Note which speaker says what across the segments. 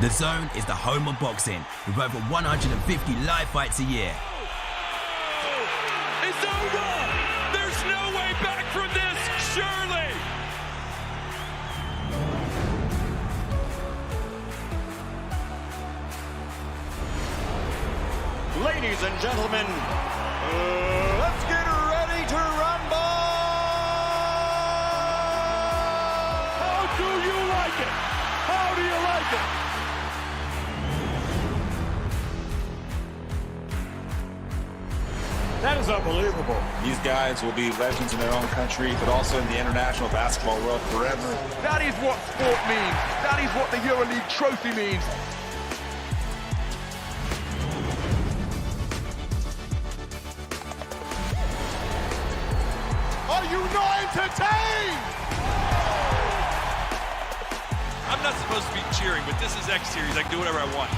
Speaker 1: DAZN is the home of boxing, with over 150 live fights a year.
Speaker 2: It's over! There's no way back from this, surely!
Speaker 3: Ladies and gentlemen, let's get ready to rumble!
Speaker 2: How do you like it? How do you like it?
Speaker 3: That is unbelievable.
Speaker 4: These guys will be legends in their own country, but also in the international basketball world forever.
Speaker 2: That is what sport means. That is what the EuroLeague trophy means.
Speaker 3: Are you not entertained?
Speaker 2: I'm not supposed to be cheering, but this is X Series. I can do whatever I want.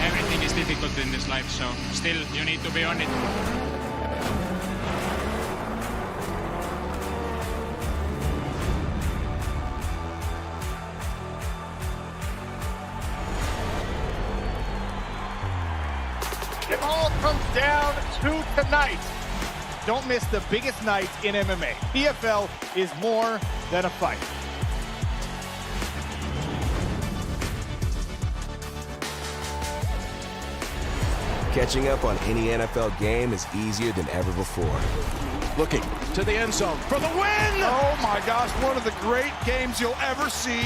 Speaker 5: Everything is difficult in this life, so still you need to be on it.
Speaker 3: It all comes down to tonight. Don't miss the biggest night in MMA. PFL is more than a fight.
Speaker 6: Catching up on any NFL game is easier than ever before.
Speaker 3: Looking to the end zone for the win! Oh my gosh, one of the great games you'll ever see.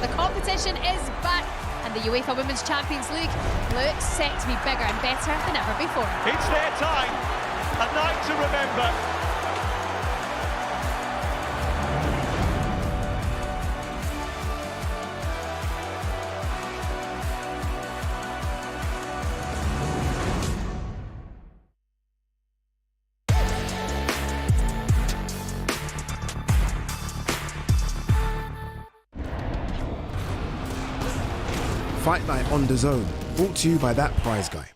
Speaker 7: The competition is back, and the UEFA Women's Champions League looks set to be bigger and better than ever before.
Speaker 3: It's their time, a night to remember.
Speaker 8: Fight Night on DAZN, brought to you by That Prize Guy.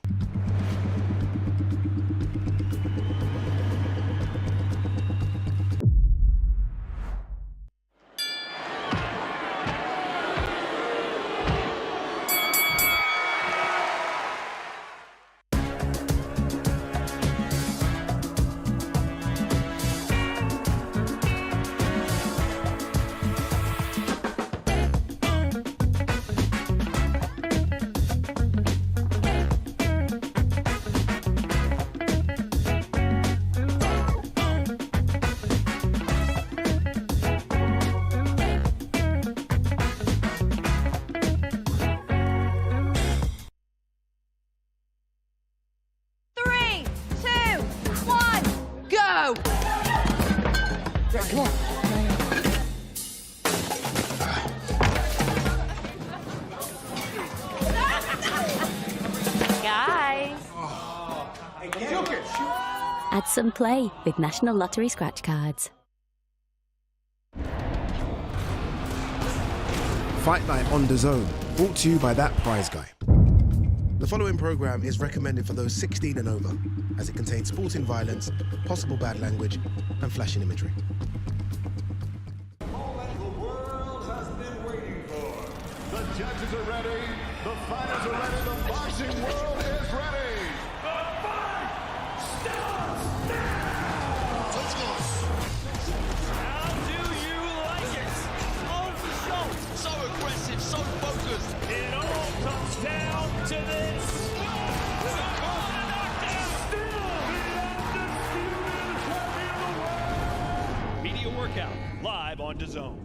Speaker 7: Come on. Guys.
Speaker 9: Add some play with National Lottery scratch cards.
Speaker 8: Fight Night on DAZN, brought to you by That Prize Guy. The following programme is recommended for those 16 and over, as it contains sporting violence, possible bad language, and flashing imagery.
Speaker 3: The world has been waiting for. The judges are ready, the fighters are ready, the boxing world is ready. The fight starts now! Let's go.
Speaker 2: How do you like it? On the show. So aggressive, so focused. It all comes down to this. Media workout live on DAZN.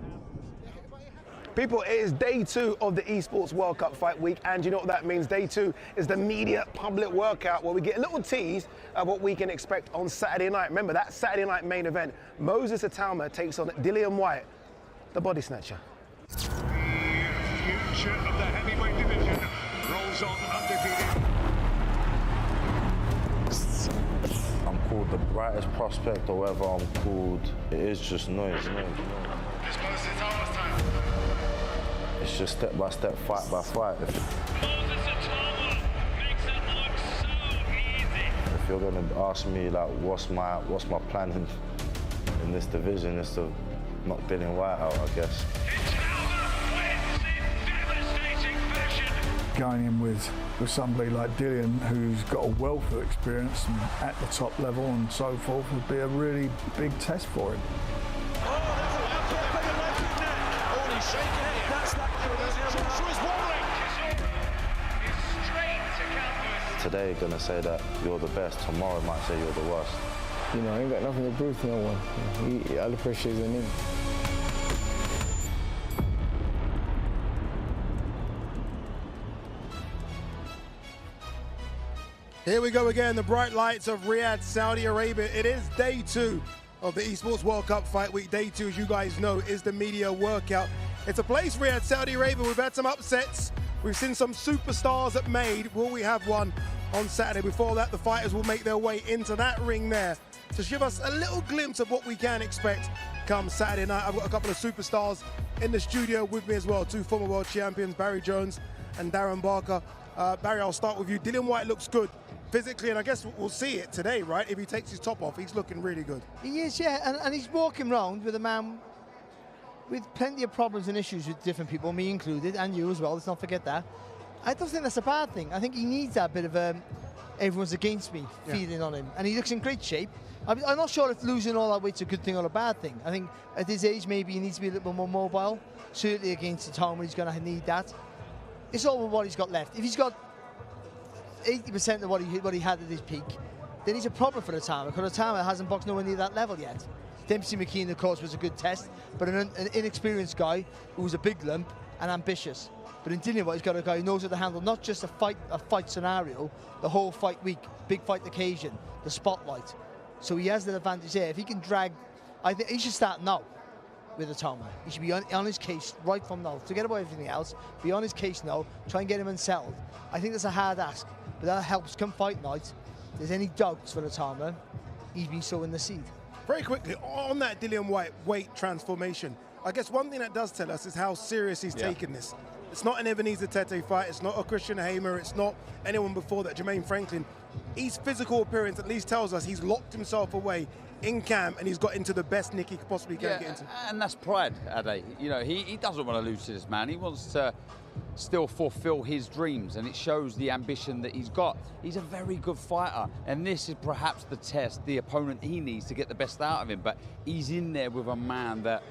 Speaker 10: People, it is day 2 of the Esports World Cup fight week, and you know what that means. Day 2 is the media public workout, where we get a little tease of what we can expect on Saturday night. Remember, that Saturday night main event, Moses Itauma takes on Dillian Whyte, the body snatcher.
Speaker 3: The future of the heavyweight division rolls on undefeated.
Speaker 11: I'm called the brightest prospect, or whatever I'm called. It is just noise.
Speaker 3: It's Moses Itauma's time.
Speaker 11: It's just step by step, fight by fight.
Speaker 2: Moses Itauma makes it look so easy.
Speaker 11: If you're going to ask me, like, what's my plan in this division, is to knock Dillian Whyte out, I guess.
Speaker 2: Itauma wins in devastating fashion.
Speaker 12: Going in with somebody like Dillian, who's got a wealth of experience and at the top level and so forth, would be a really big test for him.
Speaker 11: Today, gonna say that you're the best. Tomorrow, might say you're the worst.
Speaker 13: You know, I ain't got nothing to prove to no one. All the pressure is on him.
Speaker 8: Here we go again, the bright lights of Riyadh, Saudi Arabia. It is day 2 of the Esports World Cup Fight Week. Day 2, as you guys know, is the media workout. It's a place, Riyadh, Saudi Arabia. We've had some upsets. We've seen some superstars at Made. Will we have one on Saturday? Before that, the fighters will make their way into that ring there to give us a little glimpse of what we can expect come Saturday night. I've got a couple of superstars in the studio with me as well. 2 former world champions, Barry Jones and Darren Barker. Barry, I'll start with you. Dillian Whyte looks good physically, and I guess we'll see it today, right? If he takes his top off, he's looking really good.
Speaker 13: He is, yeah, and he's walking around with a man with plenty of problems and issues with different people, me included, and you as well, let's not forget that. I don't think that's a bad thing. I think he needs that bit of everyone's against me feeling on him, and he looks in great shape. I'm not sure if losing all that weight's a good thing or a bad thing. I think at his age, maybe he needs to be a little bit more mobile. Certainly against Itauma, he's going to need that. It's all with what he's got left. If he's got 80% of what he had at his peak, then he's a problem for Itauma, because Itauma hasn't boxed nowhere near that level yet. Dempsey McKean, of course, was a good test, but an inexperienced guy who was a big lump and ambitious. But in Dillian Whyte, he's got a guy who knows how to handle not just a fight scenario, the whole fight week, big fight occasion, the spotlight. So he has the advantage there. If he can drag, I think he should start now with Itauma. He should be on his case right from now. Forget about everything else. Be on his case now. Try and get him unsettled. I think that's a hard ask, but that helps come fight night. If there's any doubts for Itauma, he's been sowing the seed.
Speaker 8: Very quickly, on that Dillian Whyte weight transformation, I guess one thing that does tell us is how serious he's taken this. It's not an Ebenezer Tete fight, it's not a Christian Hamer, it's not anyone before that, Jermaine Franklin. His physical appearance at least tells us he's locked himself away in camp and he's got into the best nick he possibly can get into.
Speaker 14: And that's pride, Ade. You know, he doesn't want to lose to this man. He wants to still fulfill his dreams, and it shows the ambition that he's got. He's a very good fighter, and this is perhaps the test, the opponent he needs to get the best out of him. But he's in there with a man that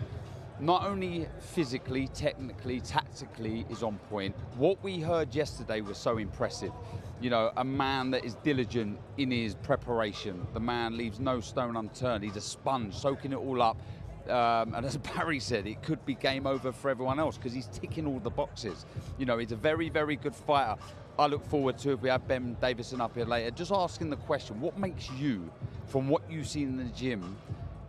Speaker 14: not only physically, technically, tactically is on point. What we heard yesterday was so impressive. You know, a man that is diligent in his preparation. The man leaves no stone unturned. He's a sponge, soaking it all up. And as Barry said, it could be game over for everyone else because he's ticking all the boxes. You know, he's a very, very good fighter. I look forward to, if we have Ben Davison up here later, just asking the question, what makes you, from what you've seen in the gym,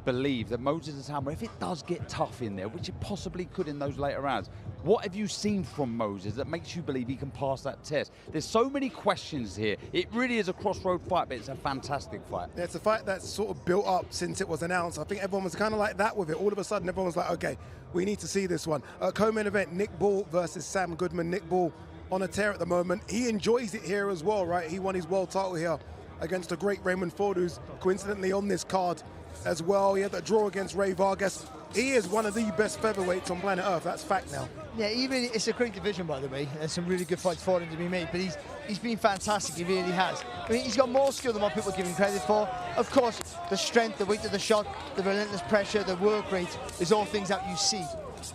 Speaker 14: believe that Moses Itauma, if it does get tough in there, which it possibly could in those later rounds, what have you seen from Moses that makes you believe he can pass that test? There's so many questions here. It really is a crossroad fight, but it's a fantastic fight.
Speaker 8: Yeah, it's a fight that's sort of built up since it was announced. I think everyone was kind of like that with it. All of a sudden, everyone was like, okay, we need to see this one. Co-main event, Nick Ball versus Sam Goodman. Nick Ball on a tear at the moment. He enjoys it here as well, right? He won his world title here against the great Raymond Ford, who's coincidentally on this card as well. He had that draw against Ray Vargas. He is one of the best featherweights on planet Earth. That's fact now.
Speaker 13: Yeah, even it's a great division, by the way. There's some really good fights for him to be made, but he's been fantastic. He really has. I mean, he's got more skill than what people give him credit for. Of course, the strength, the weight of the shot, the relentless pressure, the work rate is all things that you see.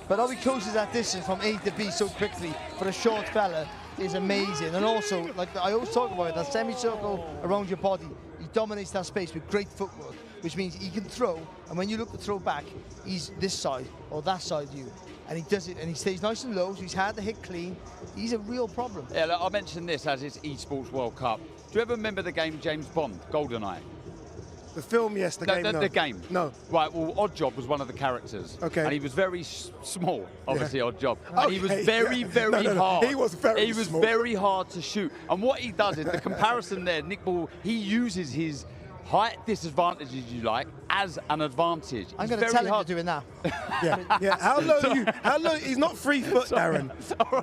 Speaker 13: But how he closes that distance from A to B so quickly for a short fella is amazing. And also, like I always talk about it, that semicircle around your body, he dominates that space with great footwork, which means he can throw, and when you look to throw back, he's this side or that side of you. And he does it, and he stays nice and low, so he's hard to hit clean. He's a real problem.
Speaker 14: Yeah, look, I mentioned this as it's Esports World Cup. Do you ever remember the game James Bond, GoldenEye?
Speaker 8: The film, yes. The game, no.
Speaker 14: The game.
Speaker 8: No.
Speaker 14: Right, well, Oddjob was one of the characters.
Speaker 8: Okay.
Speaker 14: And he was very small, obviously, Oddjob.
Speaker 8: Okay,
Speaker 14: And he was very, very
Speaker 8: no.
Speaker 14: hard.
Speaker 8: He was very small.
Speaker 14: Very hard to shoot. And what he does is, the comparison there, Nick Ball, he uses his height disadvantage, as you like, as an advantage.
Speaker 13: I'm going to tell him to do it now.
Speaker 10: Yeah. How low? He's not 3 foot, Darren.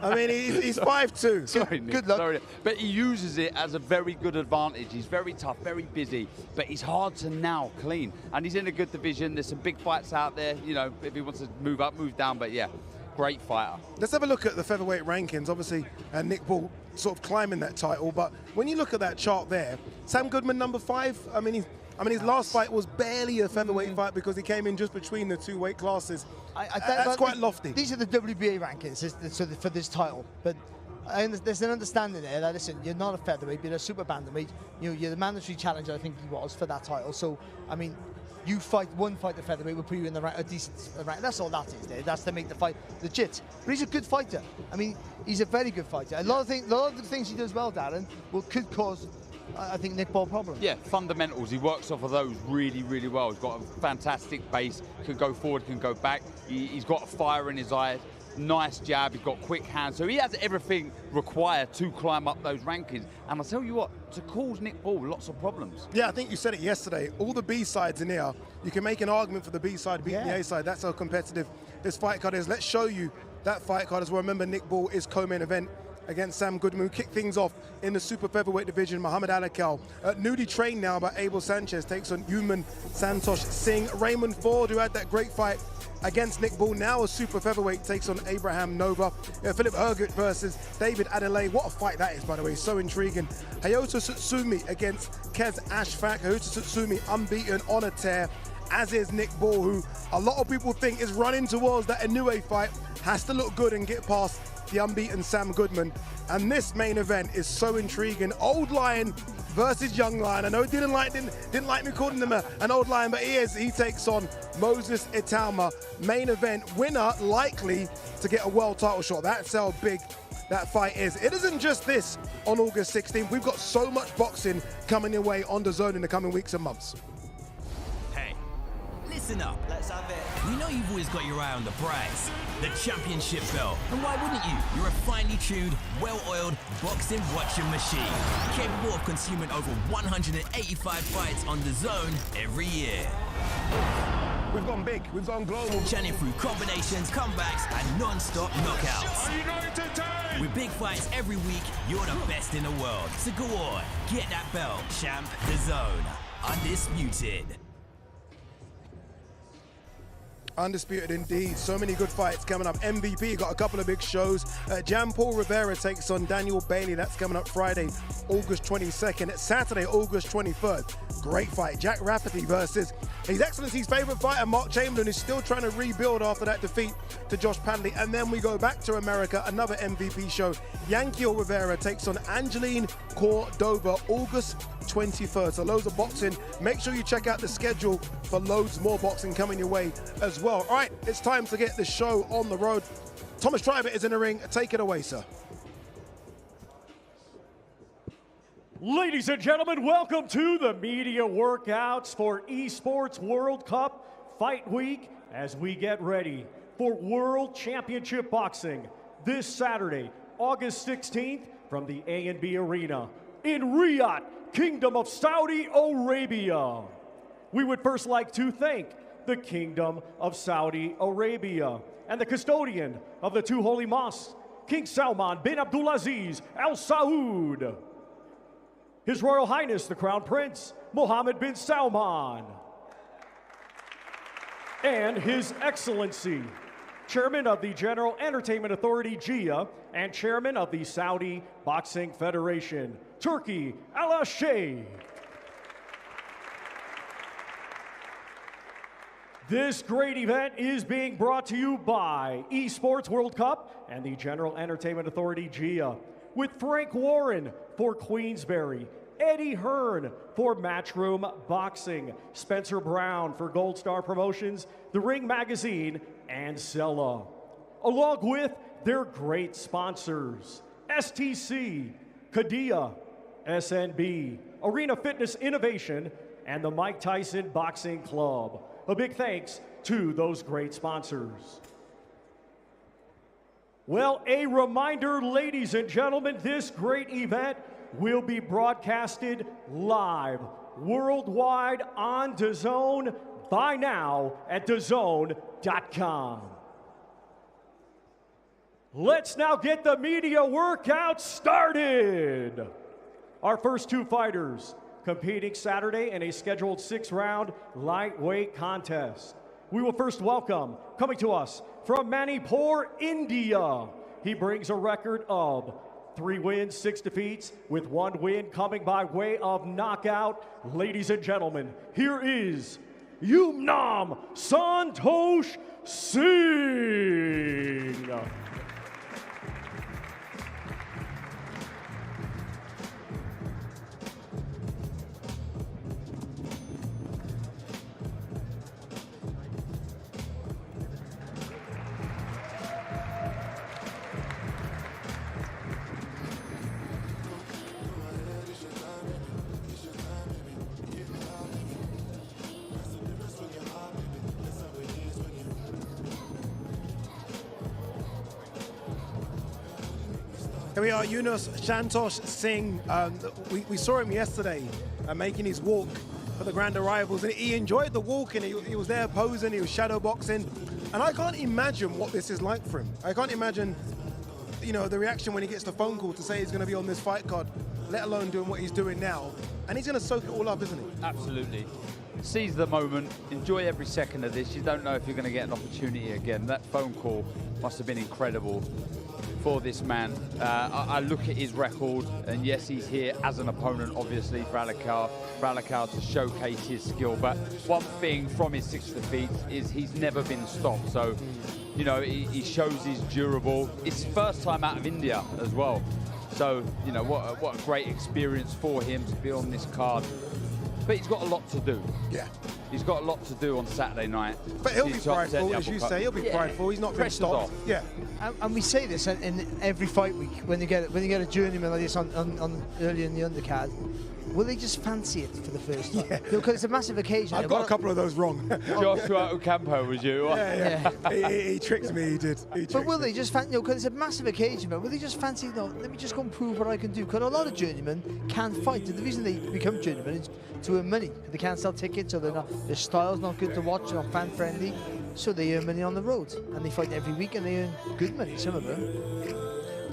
Speaker 10: I mean, he's 5'2".
Speaker 14: Sorry, Nick,
Speaker 13: good luck.
Speaker 14: Sorry. But he uses it as a very good advantage. He's very tough, very busy, but he's hard to now clean. And he's in a good division. There's some big fights out there. You know, if he wants to move up, move down. But yeah, great fighter.
Speaker 10: Let's have a look at the featherweight rankings. Obviously, Nick Bull sort of climbing that title. But when you look at that chart there, Sam Goodman number 5. I mean, his last fight was barely a featherweight fight because he came in just between the 2 weight classes. That's quite lofty.
Speaker 13: These are the WBA rankings for this title. But there's an understanding there that, listen, you're not a featherweight, you're a super bantamweight. You're the mandatory challenger, I think he was, for that title. So, I mean, you fight one fight at featherweight will put you in a decent rank. That's all that is there. That's to make the fight legit. But he's a good fighter. I mean, he's a very good fighter. A lot of the things he does well, Darren, could cause, I think, Nick Bull problems.
Speaker 14: Yeah, fundamentals. He works off of those really, really well. He's got a fantastic base. Can go forward, can go back. He's got a fire in his eyes. Nice jab. He's got quick hands. So he has everything required to climb up those rankings. And I'll tell you what, to cause Nick Bull lots of problems.
Speaker 10: Yeah, I think you said it yesterday. All the B-sides in here, you can make an argument for the B-side beating the A-side. That's how competitive this fight card is. Let's show you that fight card as well. Remember, Nick Bull is co-main event against Sam Goodman, who kicked things off in the super featherweight division. Muhammad Alakal, newly trained now by Abel Sanchez, takes on Human Santosh Singh. Raymond Ford, who had that great fight against Nick Bull, now a super featherweight, takes on Abraham Nova. Philip Hergut versus David Adelaide. What a fight that is, by the way, so intriguing. Hayato Tsutsumi against Kez Ashfaq. Hayato Tsutsumi unbeaten on a tear, as is Nick Bull, who a lot of people think is running towards that Inoue fight. Has to look good and get past the unbeaten Sam Goodman. And this main event is so intriguing. Old Lion versus Young Lion. I know didn't like me calling him an old lion, but he takes on Moses Itauma. Main event winner likely to get a world title shot. That's how big that fight is. It isn't just this on August 16th. We've got so much boxing coming your way on DAZN in the coming weeks and months.
Speaker 1: Hey, listen up. Let's have it. We know you've always got your eye on the prize, the championship belt. And why wouldn't you? You're a finely tuned, well-oiled boxing watching machine, capable of consuming over 185 fights on DAZN every year.
Speaker 10: We've gone big, we've gone global.
Speaker 1: Churning through combinations, comebacks, and non-stop knockouts. With big fights every week, you're the best in the world. So go on, get that belt, champ. DAZN, undisputed.
Speaker 10: Undisputed indeed. So many good fights coming up. MVP got a couple of big shows. Jan-Paul Rivera takes on Daniel Bailey. That's coming up Friday, August 22nd. Saturday, August 23rd. Great fight. Jack Rafferty versus His Excellency's favorite fighter, Mark Chamberlain, is still trying to rebuild after that defeat to Josh Padley. And then we go back to America, another MVP show. Yankiel Rivera takes on Angeline Cordova, August 23rd. So loads of boxing. Make sure you check out the schedule for loads more boxing coming your way as well. All right, it's time to get the show on the road. Thomas Trivett is in the ring. Take it away, sir.
Speaker 15: Ladies and gentlemen, welcome to the media workouts for Esports World Cup Fight Week as we get ready for World Championship Boxing this Saturday, August 16th from the A&B Arena in Riyadh, Kingdom of Saudi Arabia. We would first like to thank the Kingdom of Saudi Arabia and the custodian of the two holy mosques, King Salman bin Abdulaziz Al Saud, His Royal Highness the Crown Prince Mohammed bin Salman, and His Excellency Chairman of the General Entertainment Authority GIA and Chairman of the Saudi Boxing Federation Turki Al-Sheikh. This great event is being brought to you by Esports World Cup and the General Entertainment Authority GIA, with Frank Warren for Queensberry, Eddie Hearn for Matchroom Boxing, Spencer Brown for Gold Star Promotions, The Ring Magazine, and Sella, along with their great sponsors, STC, Kadia, SNB, Arena Fitness Innovation, and the Mike Tyson Boxing Club. A big thanks to those great sponsors. Well, a reminder, ladies and gentlemen, this great event will be broadcasted live worldwide on DAZN. Buy now at DAZN.com. Let's now get the media workout started. Our first two fighters competing Saturday in a scheduled 6-round lightweight contest. We will first welcome, coming to us from Manipur, India. He brings a record of 3 wins, 6 defeats, with 1 win coming by way of knockout. Ladies and gentlemen, here is Yumnam Santosh Singh.
Speaker 10: Here we are, Yunus Santosh Singh. We saw him yesterday making his walk for the grand arrivals, and he enjoyed the walk, and he was there posing, he was shadow boxing, and I can't imagine what this is like for him. I can't imagine, you know, the reaction when he gets the phone call to say he's going to be on this fight card, let alone doing what he's doing now, and he's going to soak it all up, isn't he?
Speaker 14: Absolutely. Seize the moment, enjoy every second of this. You don't know if you're going to get an opportunity again. That phone call must have been incredible for this man. I look at his record, and yes, he's here as an opponent, obviously, for Alakar to showcase his skill. But one thing from his 6 defeats is he's never been stopped. So, you know, he shows he's durable. It's his first time out of India as well. So, you know, what a great experience for him to be on this card. But he's got a lot to do.
Speaker 10: Yeah.
Speaker 14: He's got a lot to do on Saturday night.
Speaker 10: But he'll be prideful, as you say. He'll be prideful. He's not been stopped. Yeah.
Speaker 13: And we say this in every fight week when you get a journeyman like this on early in the undercard. Will they just fancy it for the first time? Yeah. Because it's a massive occasion.
Speaker 10: I've got a couple of those wrong.
Speaker 14: Joshua Ocampo was you.
Speaker 10: Yeah. He tricked me, he did.
Speaker 13: But will they just fancy, because it's a massive occasion, but will they just fancy, let me just go and prove what I can do? Because a lot of journeymen can't fight. The reason they become journeymen is to earn money. They can't sell tickets, or their style's not good to watch, not fan friendly. So they earn money on the road. And they fight every week and they earn good money, some of them.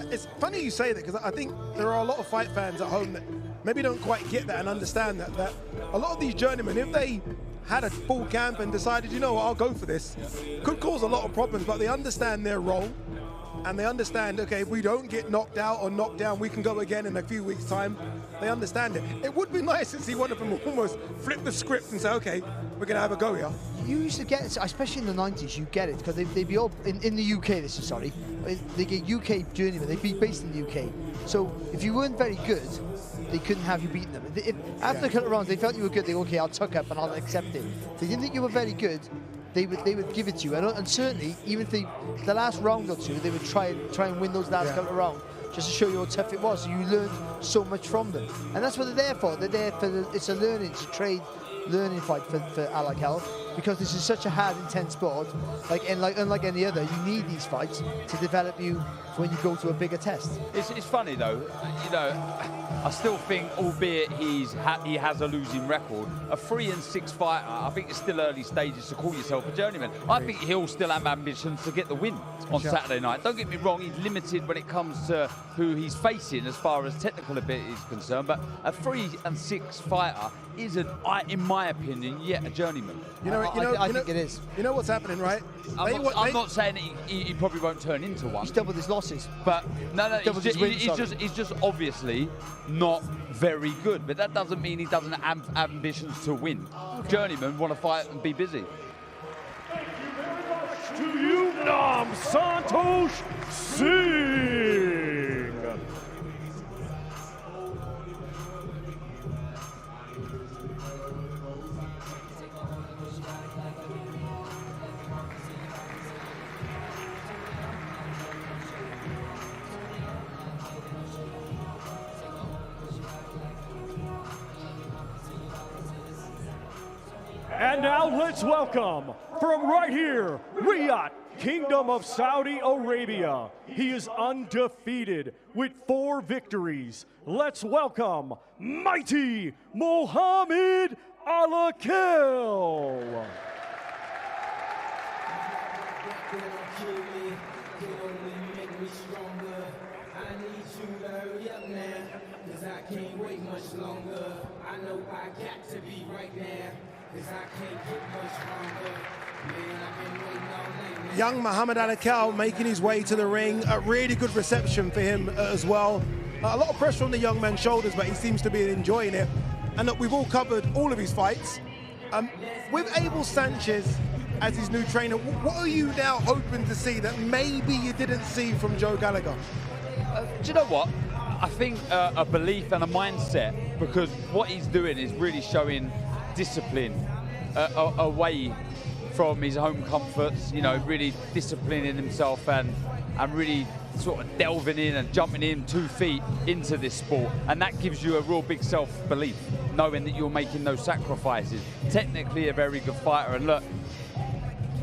Speaker 10: It's funny you say that, because I think there are a lot of fight fans at home that maybe don't quite get that and understand that a lot of these journeymen, if they had a full camp and decided, you know what, I'll go for this, could cause a lot of problems, but they understand their role, and they understand, okay, if we don't get knocked out or knocked down, we can go again in a few weeks' time. They understand it. It would be nice to see one of them almost flip the script and say, okay, we're going to have a go here.
Speaker 13: You used to get it, especially in the 90s, you get it, because they'd be all, in the UK, this is, sorry, they get UK journeymen, they'd be based in the UK. So if you weren't very good, they couldn't have you beaten them. After a couple of rounds, they felt you were good, they go, okay, I'll tuck up and I'll accept it. If they didn't think you were very good, they would give it to you. And certainly, even if the last round or two, they would try and win those last couple of rounds, just to show you how tough it was. So you learned so much from them. And that's what they're there for. They're there for, it's a learning, it's a trade learning fight for Alakal, because this is such a hard, intense sport. Unlike any other, you need these fights to develop you when you go to a bigger test.
Speaker 14: It's funny though, you know, I still think, albeit he has a losing record, a 3-6 fighter, I think it's still early stages to call yourself a journeyman. I think he'll still have ambitions to get the win on Saturday night. Don't get me wrong, he's limited when it comes to who he's facing as far as technical ability is concerned, but a 3-6 fighter isn't, in my opinion, yet a journeyman.
Speaker 13: I think it is.
Speaker 10: You know what's happening, right?
Speaker 14: I'm not saying he probably won't turn into one.
Speaker 13: He's doubled his losses.
Speaker 14: But he's just obviously not very good. But that doesn't mean he doesn't have ambitions to win. Okay. Journeymen want to fight and be busy.
Speaker 15: Thank you very much to you, Nam Santosh Singh. And now let's welcome, from right here, Riyadh, Kingdom of Saudi Arabia. He is undefeated with 4 victories. Let's welcome mighty Mohammed Al-Akil.
Speaker 16: I can't wait much longer. I know I got to be right now, cause I can't get much stronger. Man, I've been waiting all night.
Speaker 8: Young Mohammed Al-Akil making his way to the ring. A really good reception for him as well. A lot of pressure on the young man's shoulders, but he seems to be enjoying it. And look, we've all covered all of his fights. With Abel Sanchez as his new trainer, what are you now hoping to see that maybe you didn't see from Joe Gallagher?
Speaker 14: Do you know what? I think a belief and a mindset, because what he's doing is really showing discipline away from his home comforts, you know, really disciplining himself and really sort of delving in and jumping in 2 feet into this sport. And that gives you a real big self-belief, knowing that you're making those sacrifices. Technically a very good fighter, and look,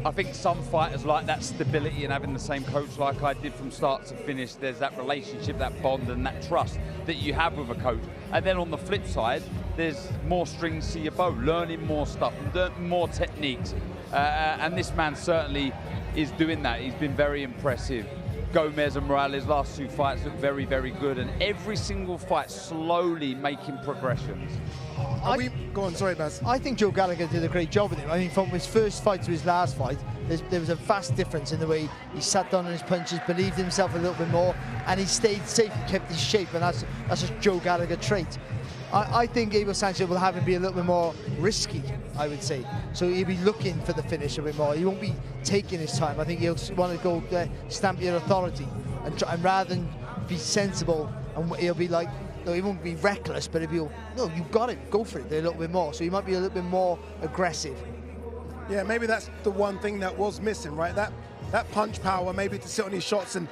Speaker 14: I think some fighters like that stability and having the same coach like I did from start to finish. There's that relationship, that bond and that trust that you have with a coach. And then on the flip side, there's more strings to your bow, learning more stuff, more techniques. And this man certainly is doing that. He's been very impressive. Gomez and Morales' last 2 fights look very, very good, and every single fight slowly making progressions.
Speaker 8: Go on, sorry, Baz.
Speaker 13: I think Joe Gallagher did a great job with him. I mean, from his first fight to his last fight, there was a vast difference in the way he sat down on his punches, believed in himself a little bit more, and he stayed safe, he kept his shape, and that's a Joe Gallagher trait. I think Abel Sanchez will have him be a little bit more risky, I would say. So he'll be looking for the finish a bit more. He won't be taking his time. I think he'll want to go stamp your authority, and rather than be sensible, and he'll be like, no, he won't be reckless, but he'll be, no, you've got it, go for it a little bit more. So he might be a little bit more aggressive.
Speaker 8: Yeah, maybe that's the one thing that was missing, right? That punch power, maybe to sit on his shots. And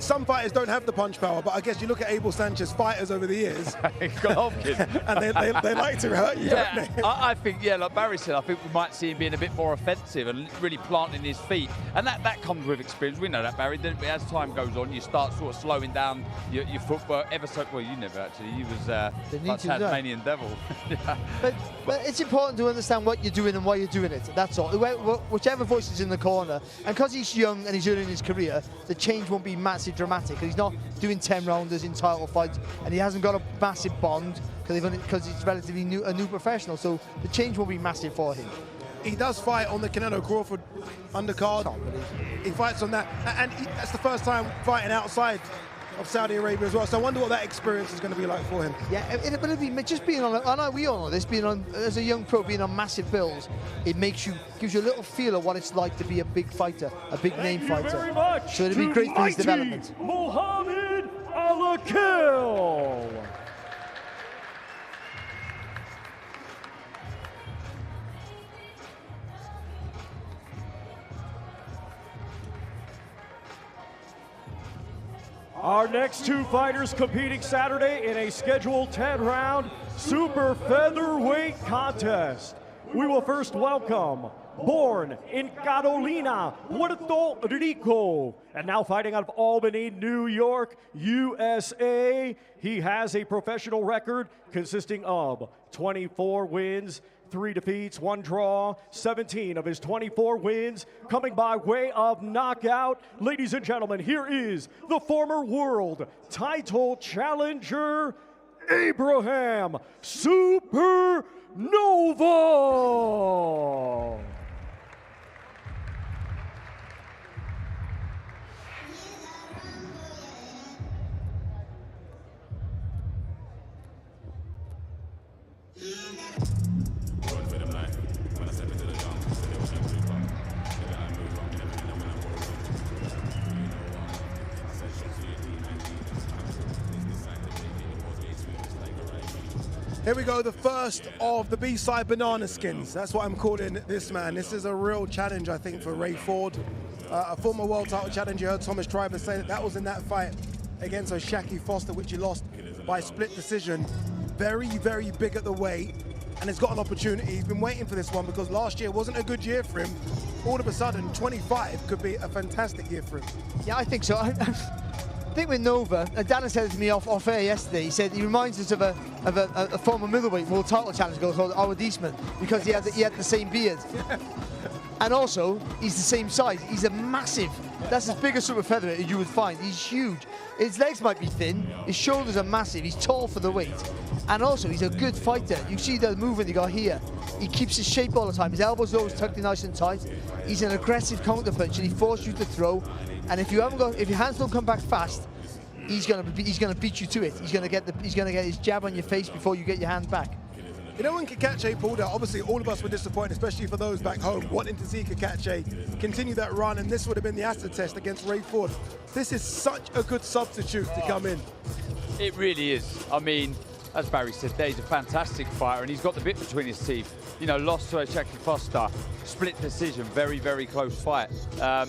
Speaker 8: some fighters don't have the punch power, but I guess you look at Abel Sanchez fighters over the years, and they like to hurt you, don't they?
Speaker 14: I think, yeah, like Barry said, I think we might see him being a bit more offensive and really planting his feet. And that comes with experience. We know that, Barry. As time goes on, you start sort of slowing down your footwork ever so. Well, you never actually. You was like Tasmanian Devil.
Speaker 13: But it's important to understand what you're doing and why you're doing it. That's all. Whichever voice is in the corner, and because he's young and he's early in his career, the change won't be massive dramatic. He's not doing 10 rounders in title fights, and he hasn't got a massive bond because he's relatively a new professional. So the change will be massive for him.
Speaker 8: He does fight on the Canelo Crawford undercard. He fights on that, and that's the first time fighting outside of Saudi Arabia as well. So I wonder what that experience is going to be like for him.
Speaker 13: Yeah, it'll be just being on. I know we all know this. Being on as a young pro, being on massive bills, it gives you a little feel of what it's like to be a big fighter, a big name fighter.
Speaker 15: Very much
Speaker 13: so it'll be great for his development.
Speaker 15: Mohammed Al-Akil. Our next 2 fighters competing Saturday in a scheduled 10-round super featherweight contest. We will first welcome, born in Carolina, Puerto Rico, and now fighting out of Albany, New York, USA. He has a professional record consisting of 24 wins, 3 defeats, 1 draw, 17 of his 24 wins coming by way of knockout. Ladies and gentlemen, here is the former world title challenger, Abraham Supernova.
Speaker 8: Here we go, the first of the B-side banana skins. That's what I'm calling this man. This is a real challenge, I think, for Ray Ford. A former world title challenger. You heard Thomas Triber say that was in that fight against O'Shaki Foster, which he lost by split decision. Very, very big at the weight. and has got an opportunity. He's been waiting for this one because last year wasn't a good year for him. All of a sudden, 25 could be a fantastic year for him.
Speaker 13: Yeah, I think so. I think with Nova, Dan said it to me off air yesterday. He said he reminds us of a former middleweight world title challenger called Howard Eastman because he had the same beard. And also, he's the same size. He's a massive. That's as big a super featherweight as you would find. He's huge. His legs might be thin. His shoulders are massive. He's tall for the weight. And also, he's a good fighter. You see the movement he got here. He keeps his shape all the time. His elbows are always tucked in nice and tight. He's an aggressive counter puncher. He forces you to throw. And if your hands don't come back fast, he's gonna beat you to it. He's gonna get his jab on your face before you get your hand back.
Speaker 8: You know, when Kakache pulled out, obviously all of us were disappointed, especially for those back home wanting to see Kakache continue that run, and this would have been the acid test against Ray Ford. This is such a good substitute to come in.
Speaker 14: It really is. I mean, as Barry said there, he's a fantastic fighter, and he's got the bit between his teeth. You know, lost to Shaki Foster, split decision, very, very close fight.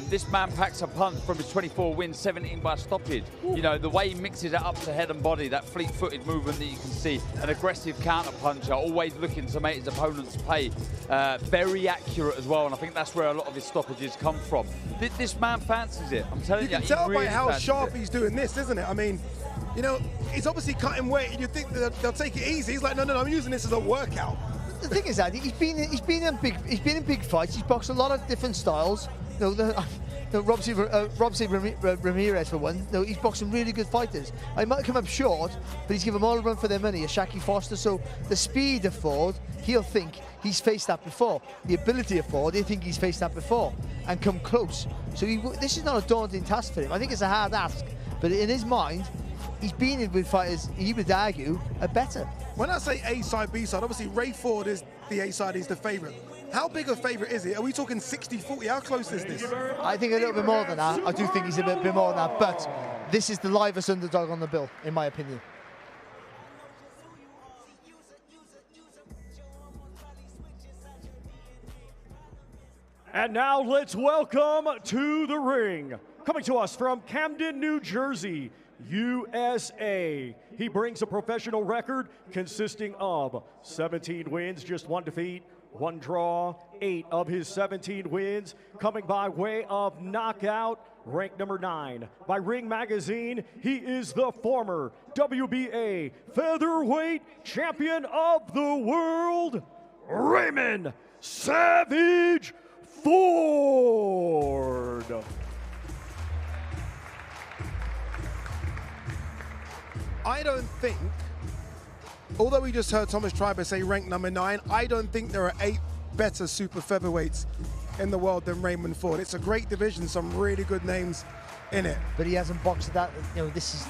Speaker 14: This man packs a punch from his 24 wins, 17 by stoppage. You know, the way he mixes it up to head and body, that fleet-footed movement that you can see, an aggressive counter-puncher, always looking to make his opponents pay. Very accurate as well, and I think that's where a lot of his stoppages come from. This man fancies it, I'm telling you.
Speaker 8: You can tell by how sharp he's doing this, isn't it? I mean, you know, he's obviously cutting weight, and you think that they'll take it easy. He's like, no, I'm using this as a workout.
Speaker 13: The thing is that he's been in big fights. He's boxed a lot of different styles. You know, Rob C. Ramirez for one. You know, he's boxed some really good fighters. He might come up short, but he's given them all a run for their money. A Shaki Foster. So the speed of Ford, he'll think he's faced that before. The ability of Ford, he'll think he's faced that before and come close. So this is not a daunting task for him. I think it's a hard ask, but in his mind, he's been in with fighters he would argue are better.
Speaker 8: When I say A side, B side, obviously Ray Ford is the A side, he's the favourite. How big a favourite is he? Are we talking 60-40? How close is this?
Speaker 13: I think a little bit more than that. I do think he's a bit more than that, but this is the livest underdog on the bill, in my opinion.
Speaker 15: And now let's welcome to the ring, coming to us from Camden, New Jersey, USA. He brings a professional record consisting of 17 wins, just 1 defeat, 1 draw, 8 of his 17 wins coming by way of knockout. Ranked number 9 by Ring Magazine, he is the former WBA featherweight champion of the world, Raymond Savage Ford.
Speaker 8: I don't think, although we just heard Thomas Triber say ranked number 9, I don't think there are 8 better super featherweights in the world than Raymond Ford. It's a great division, some really good names in it.
Speaker 13: But he hasn't boxed that. You know, this is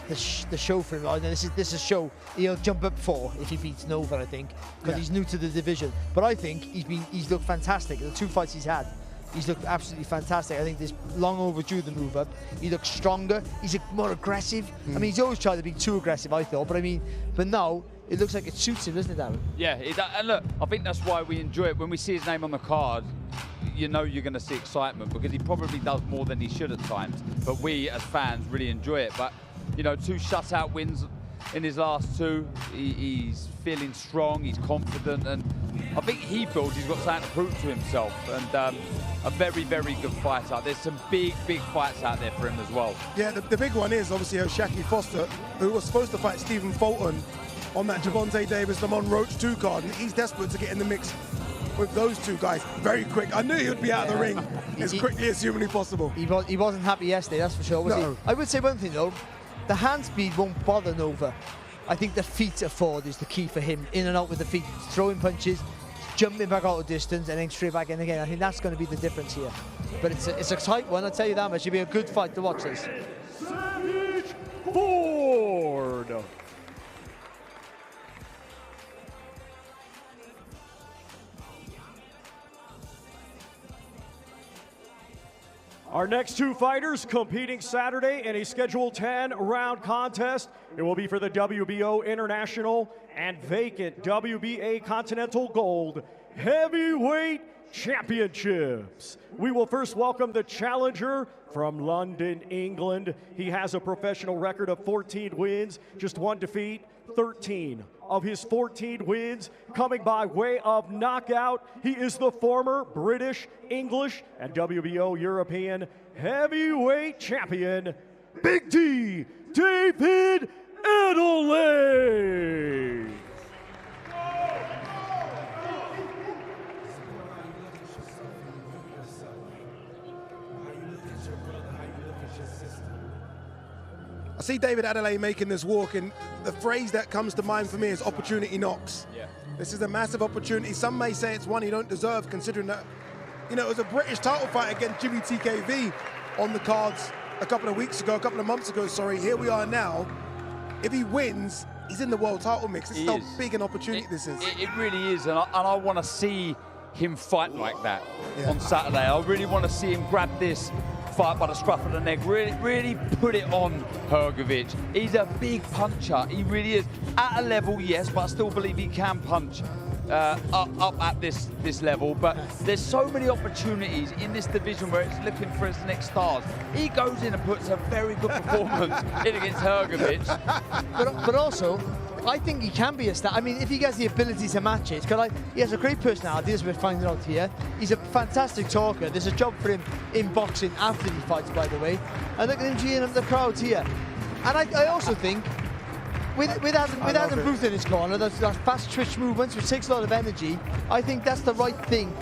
Speaker 13: the show for him. This is a show he'll jump up for if he beats Nova, I think, because he's new to the division. But I think he's looked fantastic. The 2 fights he's had, he's looked absolutely fantastic. I think this long overdue the move up. He looks stronger. He's more aggressive. I mean, he's always tried to be too aggressive, I thought. But now it looks like it suits him, doesn't it, Darren?
Speaker 14: Yeah, and look, I think that's why we enjoy it. When we see his name on the card, you know you're going to see excitement because he probably does more than he should at times. But we, as fans, really enjoy it. But, you know, 2 shutout wins in his last 2. He's feeling strong, he's confident, and I think he feels he's got something to prove to himself. And a very, very good fighter. There's some big fights out there for him as well.
Speaker 8: Yeah, the big one is obviously Shaki Foster, who was supposed to fight Stephen Fulton on that Javonte Davis, Lamont Roach 2 card, and he's desperate to get in the mix with those 2 guys very quick. I knew he would be out of the ring as quickly as humanly possible.
Speaker 13: He wasn't happy yesterday, that's for sure, was he? I would say one thing though, the hand speed won't bother Nova. I think the feet of Ford is the key for him, in and out with the feet, throwing punches, jumping back out of distance and then straight back in again. I think that's going to be the difference here. But it's a tight one, I'll tell you that much. It'll be a good fight to watch this.
Speaker 15: Savage Ford. Our next 2 fighters competing Saturday in a scheduled 10-round contest. It will be for the WBO International and vacant WBA Continental Gold Heavyweight Championships. We will first welcome the challenger from London, England. He has a professional record of 14 wins, just 1 defeat, 13 of his 14 wins coming by way of knockout. He is the former British, English, and WBO European heavyweight champion, Big D, David Itauma.
Speaker 8: I see David Itauma making this walk, and the phrase that comes to mind for me is opportunity knocks.
Speaker 14: Yeah.
Speaker 8: This is a massive opportunity. Some may say it's one you don't deserve, considering that, you know, it was a British title fight against Jimmy TKV on the cards a couple of months ago, sorry. Here we are now. If he wins, he's in the world title mix. This is how big an opportunity this is.
Speaker 14: It really is, and I want to see him fight like that on Saturday. I really want to see him grab this fight by the scruff of the neck, really put it on Hrgović. He's a big puncher, he really is. At a level, yes, but I still believe he can punch up at this level. But there's so many opportunities in this division where it's looking for its next stars. He goes in and puts a very good performance in against Hrgović.
Speaker 13: But also, I think he can be a star. I mean, if he gets the ability to match it, he has a great personality, as we're finding out here. He's a fantastic talker. There's a job for him in boxing after he fights, by the way. And look at him cheering up the crowds here. And I also think, with Adam Booth in his corner, those fast twitch movements, which takes a lot of energy, I think that's the right thing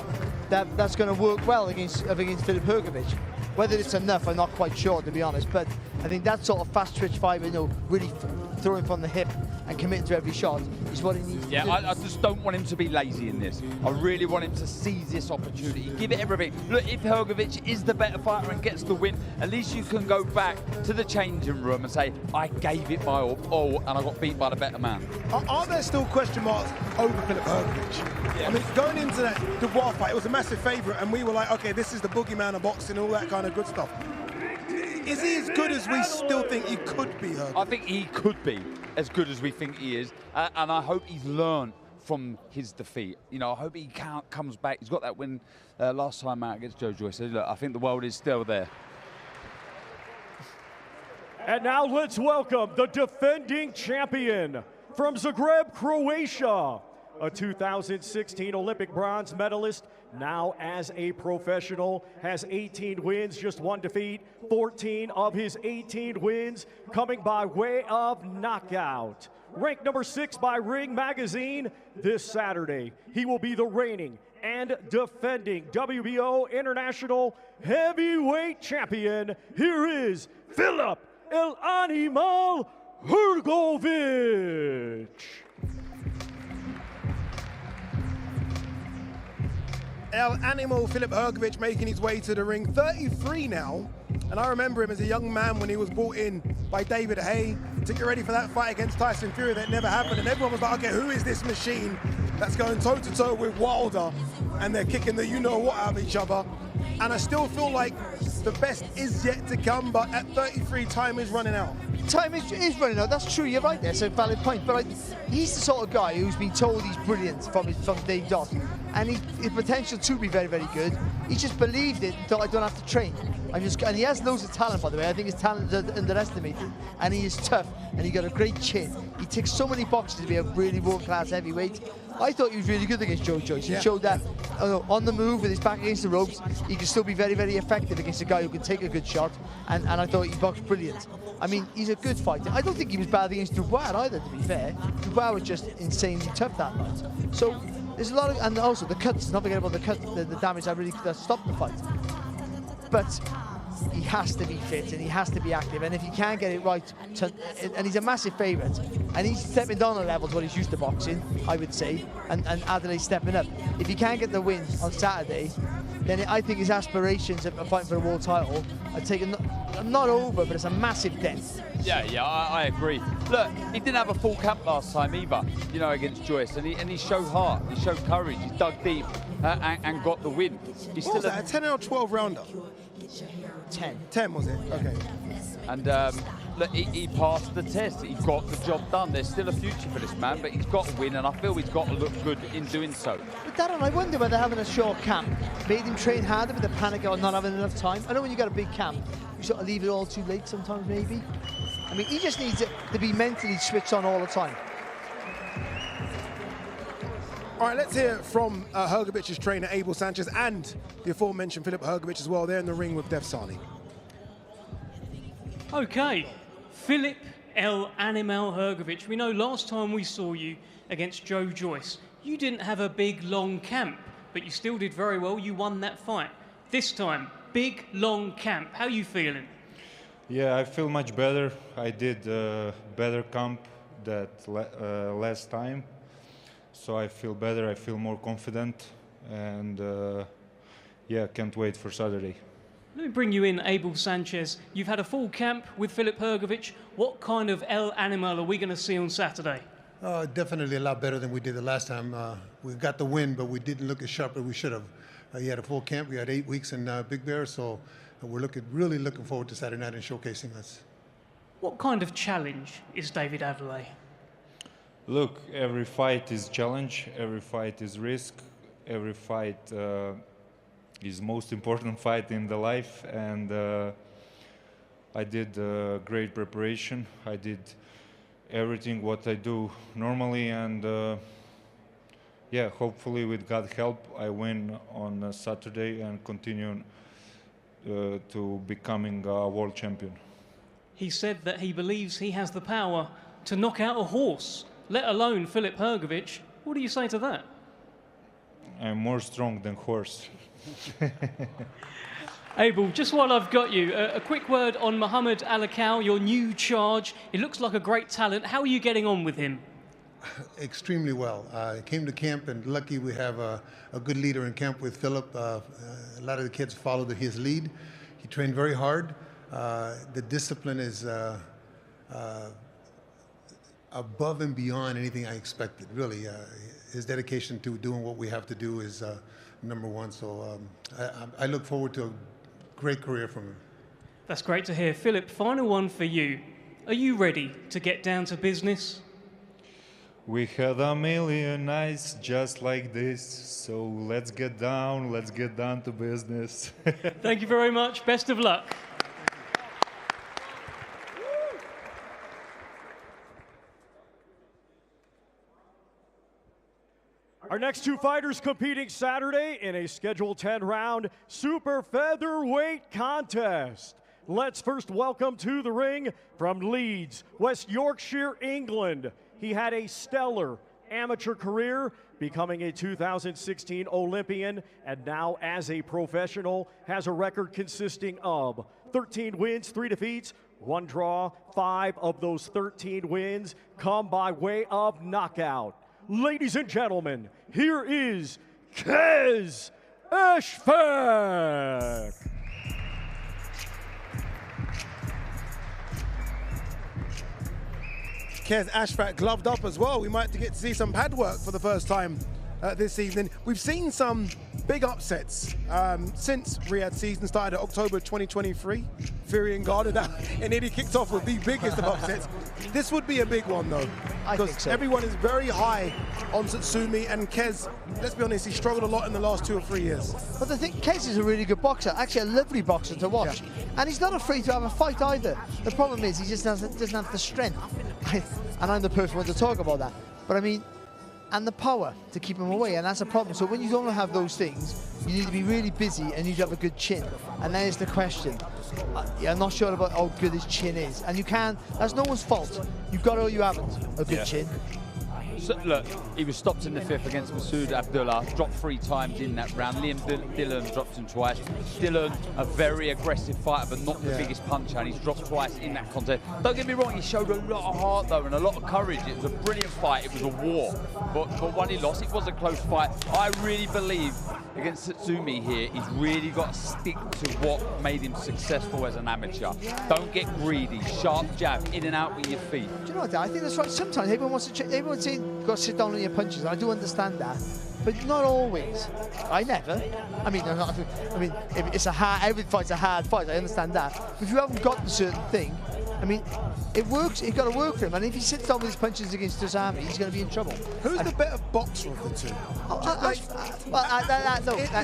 Speaker 13: that's going to work well against Filip Hrgović. Whether it's enough, I'm not quite sure, to be honest. But I think that sort of fast twitch fight, you know, really throwing from the hip and committing to every shot is what he needs to do.
Speaker 14: Yeah, I just don't want him to be lazy in this. I really want him to seize this opportunity, give it everything. Look, if Hrgović is the better fighter and gets the win, at least you can go back to the changing room and say, I gave it my all and I got beat by the better man.
Speaker 8: Are there still question marks over Filip Hrgović? I mean, going into that Dubois fight, it was a massive favourite, and we were like, okay, this is the boogeyman of boxing, all that kind of good stuff. Is he as good as we still think he could be, Hrgović?
Speaker 14: I think he could be as good as we think he is, and I hope he's learned from his defeat. You know, I hope he comes back. He's got that win last time out against Joe Joyce. Look, I think the world is still there.
Speaker 15: And now let's welcome the defending champion from Zagreb, Croatia, a 2016 Olympic bronze medalist, now as a professional, has 18 wins, just one defeat, 14 of his 18 wins coming by way of knockout. Ranked number 6 by Ring Magazine this Saturday, he will be the reigning and defending WBO International Heavyweight Champion. Here is Filip El Animal Hrgović.
Speaker 8: El Animal Filip Hrgović making his way to the ring, 33 now. And I remember him as a young man when he was brought in by David Haye to get ready for that fight against Tyson Fury that never happened. And everyone was like, okay, who is this machine that's going toe-to-toe with Wilder? And they're kicking the you-know-what out of each other. And I still feel like the best is yet to come, but at 33, time is running out.
Speaker 13: Time is running out, that's true, you're right there, it's a valid point. But he's the sort of guy who's been told he's brilliant from day dot. And his potential to be very, very good. He just believed it and thought, I don't have to train. And he has loads of talent, by the way. I think his talent is underestimated. And he is tough, and he got a great chin. He ticks so many boxes to be a really world-class heavyweight. I thought he was really good against Joe Joyce. He showed that on the move with his back against the ropes, he can still be very, very effective against a guy who can take a good shot. And I thought he boxed brilliant. I mean, he's a good fighter. I don't think he was bad against Dubois either, to be fair. Dubois was just insanely tough that night. So there's a lot of, and also the cuts, not forget about the cut, the damage that really stopped the fight. But he has to be fit and he has to be active, and if he can't get it right, and he's a massive favourite, and he's stepping down a level to what he's used to boxing, I would say, and Adelaide's stepping up. If he can't get the win on Saturday, then I think his aspirations of fighting for a world title are taken, not over, but it's a massive dent.
Speaker 14: Yeah, I agree. Look, he didn't have a full camp last time either, you know, against Joyce, and he showed heart, he showed courage, he dug deep and got the win. He's
Speaker 8: what was that, a 10 or 12 rounder?
Speaker 13: 10.
Speaker 8: 10 was it? Okay.
Speaker 14: And look, he passed the test. He got the job done. There's still a future for this man, but he's got to win, and I feel he's got to look good in doing so.
Speaker 13: But Darren, I wonder whether having a short camp made him train harder with the panic or not having enough time. I know when you got a big camp, you sort of leave it all too late sometimes, maybe. I mean, he just needs to be mentally switched on all the time.
Speaker 8: All right, let's hear from Hrgovic's trainer, Abel Sanchez, and the aforementioned Filip Hrgovic as well. They're in the ring with DAZN.
Speaker 17: Okay, Filip El Animal Hrgovic. We know last time we saw you against Joe Joyce, you didn't have a big, long camp, but you still did very well. You won that fight. This time, big, long camp. How are you feeling?
Speaker 18: Yeah, I feel much better. I did better camp that last time. So I feel better, I feel more confident, and yeah, can't wait for Saturday.
Speaker 17: Let me bring you in, Abel Sanchez. You've had a full camp with Filip Hrgovic. What kind of El Animal are we going to see on Saturday?
Speaker 19: Definitely a lot better than we did the last time. We got the win, but we didn't look as sharp as we should have. He had a full camp. We had 8 weeks in Big Bear, so we're really looking forward to Saturday night and showcasing us.
Speaker 17: What kind of challenge is David Adeleye?
Speaker 18: Look, every fight is challenge, every fight is risk, every fight is most important fight in the life, and I did great preparation. I did everything what I do normally, and yeah, hopefully with God's help I win on Saturday and continue to becoming a world champion.
Speaker 17: He said that he believes he has the power to knock out a horse, let alone Filip Hrgovic. What do you say to that?
Speaker 18: I'm more strong than horse.
Speaker 17: Abel, just while I've got you, a quick word on Muhammad Alakau, your new charge. He looks like a great talent. How are you getting on with him?
Speaker 19: Extremely well. I came to camp, and lucky we have a good leader in camp with Filip. A lot of the kids followed his lead. He trained very hard. The discipline is above and beyond anything I expected, really. His dedication to doing what we have to do is number one. So I look forward to a great career from him.
Speaker 17: That's great to hear. Filip, final one for you. Are you ready to get down to business?
Speaker 18: We had a million nights just like this, so let's get down to business.
Speaker 17: Thank you very much. Best of luck.
Speaker 15: Our next two fighters competing Saturday in a scheduled 10-round super featherweight contest. Let's first welcome to the ring from Leeds, West Yorkshire, England. He had a stellar amateur career, becoming a 2016 Olympian, and now as a professional has a record consisting of 13 wins, 3 defeats, 1 draw. 5 of those 13 wins come by way of knockout. Ladies and gentlemen, here is Kez Ashfaq.
Speaker 8: Kez Ashfaq gloved up as well. We might get to see some pad work for the first time this evening. We've seen some big upsets since Riyadh season started in October 2023. Fury and Gardner, and it kicked off with the biggest of upsets. This would be a big one though, because everyone is very high on Tsutsumi, and Kez, let's be honest, he struggled a lot in the last 2 or 3 years.
Speaker 13: But the thing, Kez is a really good boxer, actually a lovely boxer to watch, and he's not afraid to have a fight either. The problem is he just doesn't have the strength, and I'm the perfect one to talk about that. But I mean, and the power to keep him away, and that's a problem. So when you don't have those things, you need to be really busy and you need to have a good chin. And that is the question. I'm not sure about how good his chin is. And you can, that's no one's fault. You've got it or you haven't, a good chin.
Speaker 14: So, look, he was stopped in the 5th against Masoud Abdullah, dropped 3 times in that round. Liam Dillon dropped him twice. Dillon, a very aggressive fighter, but not the biggest puncher, and he's dropped twice in that contest. Don't get me wrong, he showed a lot of heart, though, and a lot of courage. It was a brilliant fight. It was a war. But when he lost, it was a close fight. I really believe against Tsutsumi here, he's really got to stick to what made him successful as an amateur. Don't get greedy. Sharp jab, in and out with your feet.
Speaker 13: Do you know what, I think that's right. Sometimes everyone wants to, everyone's saying you've got to sit down on your punches, and I do understand that, but not always. I never. I mean, if it's a hard, every fight's a hard fight, I understand that. But if you haven't got the certain thing, I mean, it works, you've got to work for him, and if he sits down with his punches against Tsutsumi, he's going to be in trouble.
Speaker 8: Who's the better boxer of the two?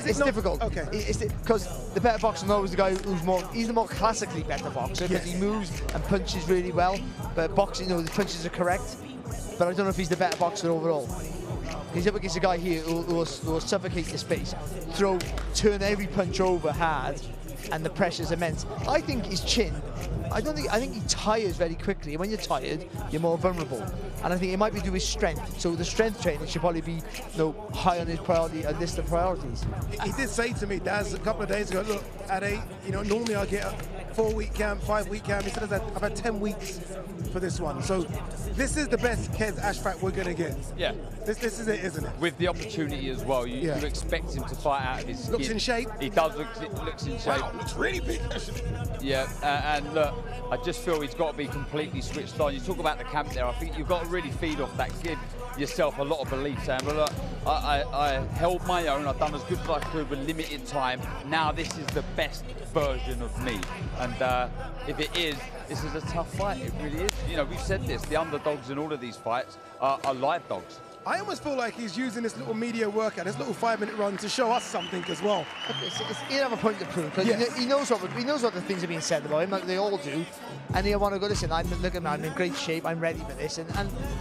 Speaker 13: It's difficult. Okay. It's because the better boxer knows the guy he's the more classically better boxer, because he moves and punches really well, but boxing, his punches are correct, but I don't know if he's the better boxer overall. He's up against a guy here who will suffocate your space, turn every punch over hard, and the pressure's immense. I think his chin, I think he tires very quickly. And when you're tired, you're more vulnerable. And I think it might be due to his strength. So the strength training should probably be high on his list of priorities.
Speaker 8: He did say to me, Daz, a couple of days ago, look, at 8, normally I get a 4-week camp, 5-week camp. He said I've had 10 weeks for this one. So this is the best Kez Ashfaq we're going to get.
Speaker 14: Yeah.
Speaker 8: This is it, isn't it?
Speaker 14: With the opportunity as well, you expect him to fight out of his skin.
Speaker 8: Looks in shape.
Speaker 14: He does looks in shape.
Speaker 8: Wow, looks really big.
Speaker 14: Yeah, and look, I just feel he's got to be completely switched on. You talk about the camp there, I think you've got to really feed off that, give yourself a lot of belief, saying, well, look, I held my own, I've done as good as I could with limited time. Now this is the best version of me. And if it is, this is a tough fight, it really is. We've said this, the underdogs in all of these fights are live dogs.
Speaker 8: I almost feel like he's using this little media workout, this little 5-minute run to show us something as well.
Speaker 13: He'll have a point to prove, because he knows what the things are being said about him, like they all do, and he'll want to go, listen, I'm in great shape, I'm ready for this, and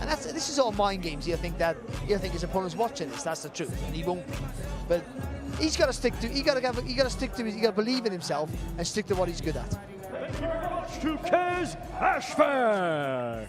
Speaker 13: this is all mind games. He'll think his opponent's watching this, that's the truth, and he won't be. But he's got to stick to, he's got to believe in himself and stick to what he's good at.
Speaker 15: Thank you very much to Kez Ashfaq.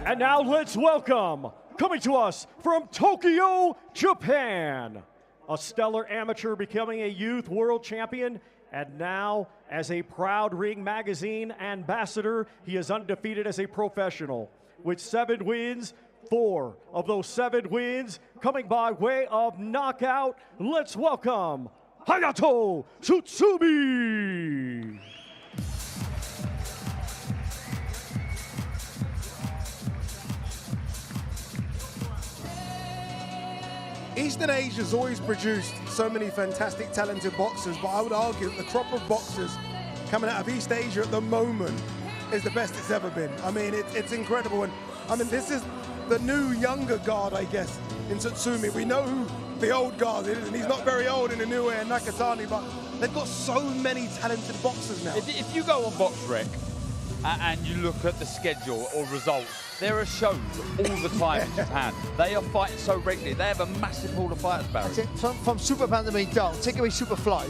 Speaker 15: And now let's welcome, coming to us from Tokyo, Japan, a stellar amateur becoming a youth world champion, and now as a proud Ring Magazine ambassador, he is undefeated as a professional with 7 wins. 4 of those 7 wins coming by way of knockout. Let's welcome Hayato Tsutsumi.
Speaker 8: Eastern Asia's always produced so many fantastic, talented boxers, but I would argue that the crop of boxers coming out of East Asia at the moment is the best it's ever been. I mean, it's incredible. And I mean, this is the new, younger guard, I guess, in Tsutsumi. We know who the old guard is, and he's not very old in Inoue and Nakatani, but they've got so many talented boxers now.
Speaker 14: If you go on BoxRec and you look at the schedule or results, there are shows all the time in Japan. They are fighting so regularly. They have a massive pool of fighters, Barry.
Speaker 13: From Super Bantamweight down, take away Super Fly,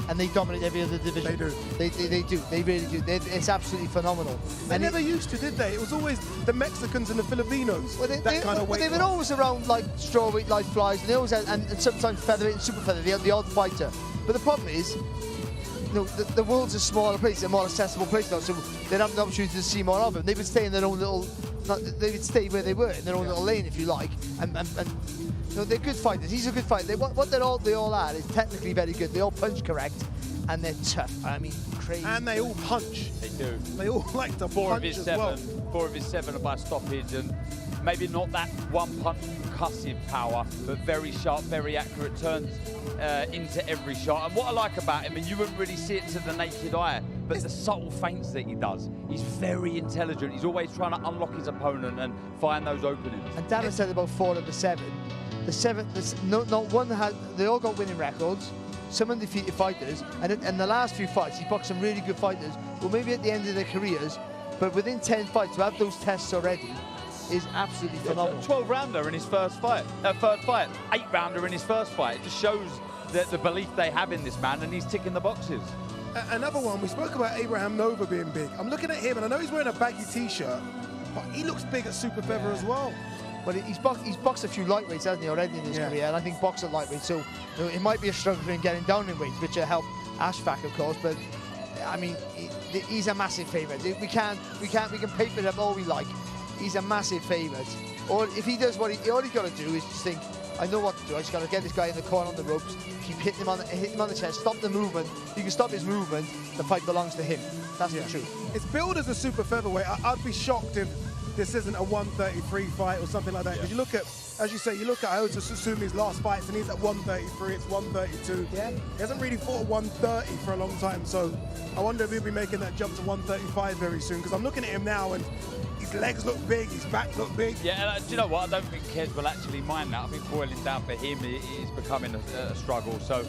Speaker 13: and they dominate every other division.
Speaker 8: They do.
Speaker 13: They do. They really do. It's absolutely phenomenal.
Speaker 8: They never used to, did they? It was always the Mexicans and the Filipinos.
Speaker 13: Well, they've been always around like strawweight, light flies, and they always had, and sometimes featherweight and super featherweight, the odd fighter. But the problem is, the world's a smaller place, a more accessible place now, so they have the opportunity to see more of them. They would stay in their own little. They would stay where they were, in their own little lane, if you like, and they're good fighters. He's a good fighter. What they all are is technically very good. They all punch correct, and they're tough. I mean, crazy.
Speaker 8: And they all punch.
Speaker 14: They do.
Speaker 8: They all like to punch as well.
Speaker 14: 4 of his 7 are by stoppage, and maybe not that one-punch concussive power, but very sharp, very accurate turns into every shot. And what I like about him, and you wouldn't really see it to the naked eye, but the subtle feints that he does. He's very intelligent. He's always trying to unlock his opponent and find those openings.
Speaker 13: And Dan has said about 4 of the 7. Not one had. They all got winning records. Some undefeated fighters, and in the last few fights, he boxed some really good fighters. Well, maybe at the end of their careers, but within 10 fights, to have those tests already is absolutely phenomenal.
Speaker 14: 12-rounder in his first fight, third fight, 8-rounder in his first fight. It just shows the belief they have in this man, and he's ticking the boxes.
Speaker 8: Another one, we spoke about Abraham Nova being big. I'm looking at him, and I know he's wearing a baggy t-shirt, but he looks big at super feather as well.
Speaker 13: But he's boxed a few lightweights, hasn't he, already in his career? And I think box at lightweight, so it might be a struggle for him getting down in weight, which will help Ashfaq, of course. But I mean, he's a massive favourite. We can paper it up all we like. He's a massive favourite. Or if he does all he's got to do is just think, I know what to do. I just got to get this guy in the corner on the ropes, keep hitting him on the chest, stop the movement. You can stop his movement. The fight belongs to him. That's the truth.
Speaker 8: It's billed as a super featherweight. I'd be shocked if this isn't a 133 fight or something like that. Because you look at, as you say, Hayato Tsutsumi's last fights, and he's at 133. It's 132.
Speaker 13: Yeah.
Speaker 8: He hasn't really fought at 130 for a long time. So I wonder if he'll be making that jump to 135 very soon. Because I'm looking at him now, and
Speaker 10: His legs look big, his back look big.
Speaker 14: Yeah, and do you know what? I don't think Kez will actually mind that. I think boiling down for him is becoming a struggle. So,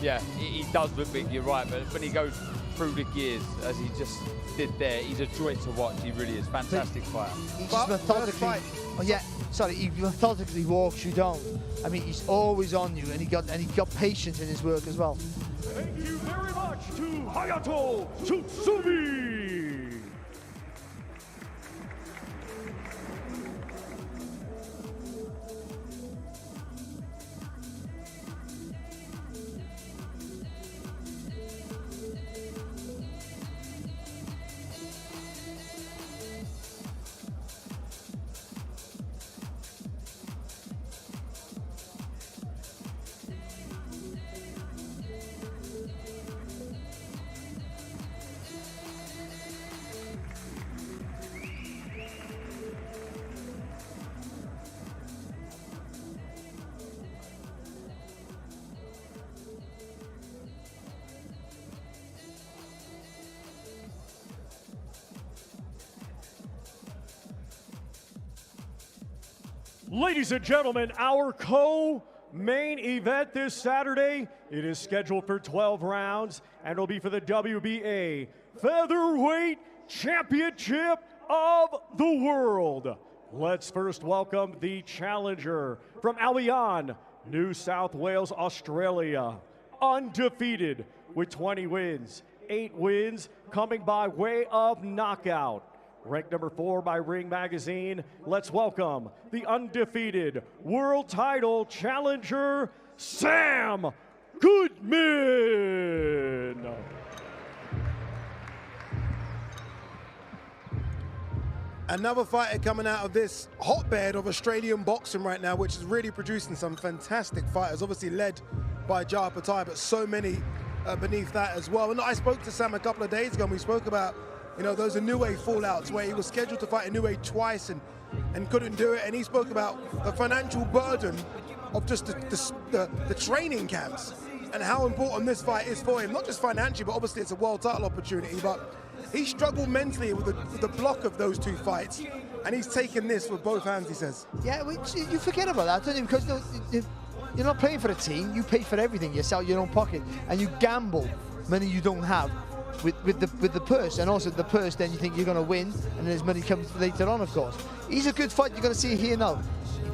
Speaker 14: yeah, he does look big, you're right. But when he goes through the gears, as he just did there, he's a joy to watch. He really is. Fantastic fighter.
Speaker 13: He just methodically, he methodically walks you down. I mean, he's always on you, and he got patience in his work as well.
Speaker 15: Thank you very much to Hayato Tsutsumi. Ladies and gentlemen, our co-main event this Saturday, it is scheduled for 12 rounds, and it'll be for the WBA Featherweight Championship of the World. Let's first welcome the challenger from Albion, New South Wales, Australia. Undefeated with 20 wins, 8 wins coming by way of knockout. Ranked number 4 by Ring Magazine, let's welcome the undefeated world title challenger, Sam Goodman.
Speaker 10: Another fighter coming out of this hotbed of Australian boxing right now, which is really producing some fantastic fighters, obviously led by Jaya Patai, but so many beneath that as well. And I spoke to Sam a couple of days ago, and we spoke about those Inoue fallouts where he was scheduled to fight Inoue twice and couldn't do it. And he spoke about the financial burden of just the training camps and how important this fight is for him. Not just financially, but obviously it's a world title opportunity. But he struggled mentally with the block of those 2 fights. And he's taken this with both hands, he says.
Speaker 13: Yeah, you forget about that, don't you? Because you're not playing for a team. You pay for everything yourself, your own pocket. And you gamble money you don't have with the purse, and also the purse then you think you're going to win, and then his money comes later on, of course. He's a good fight, you're going to see here now.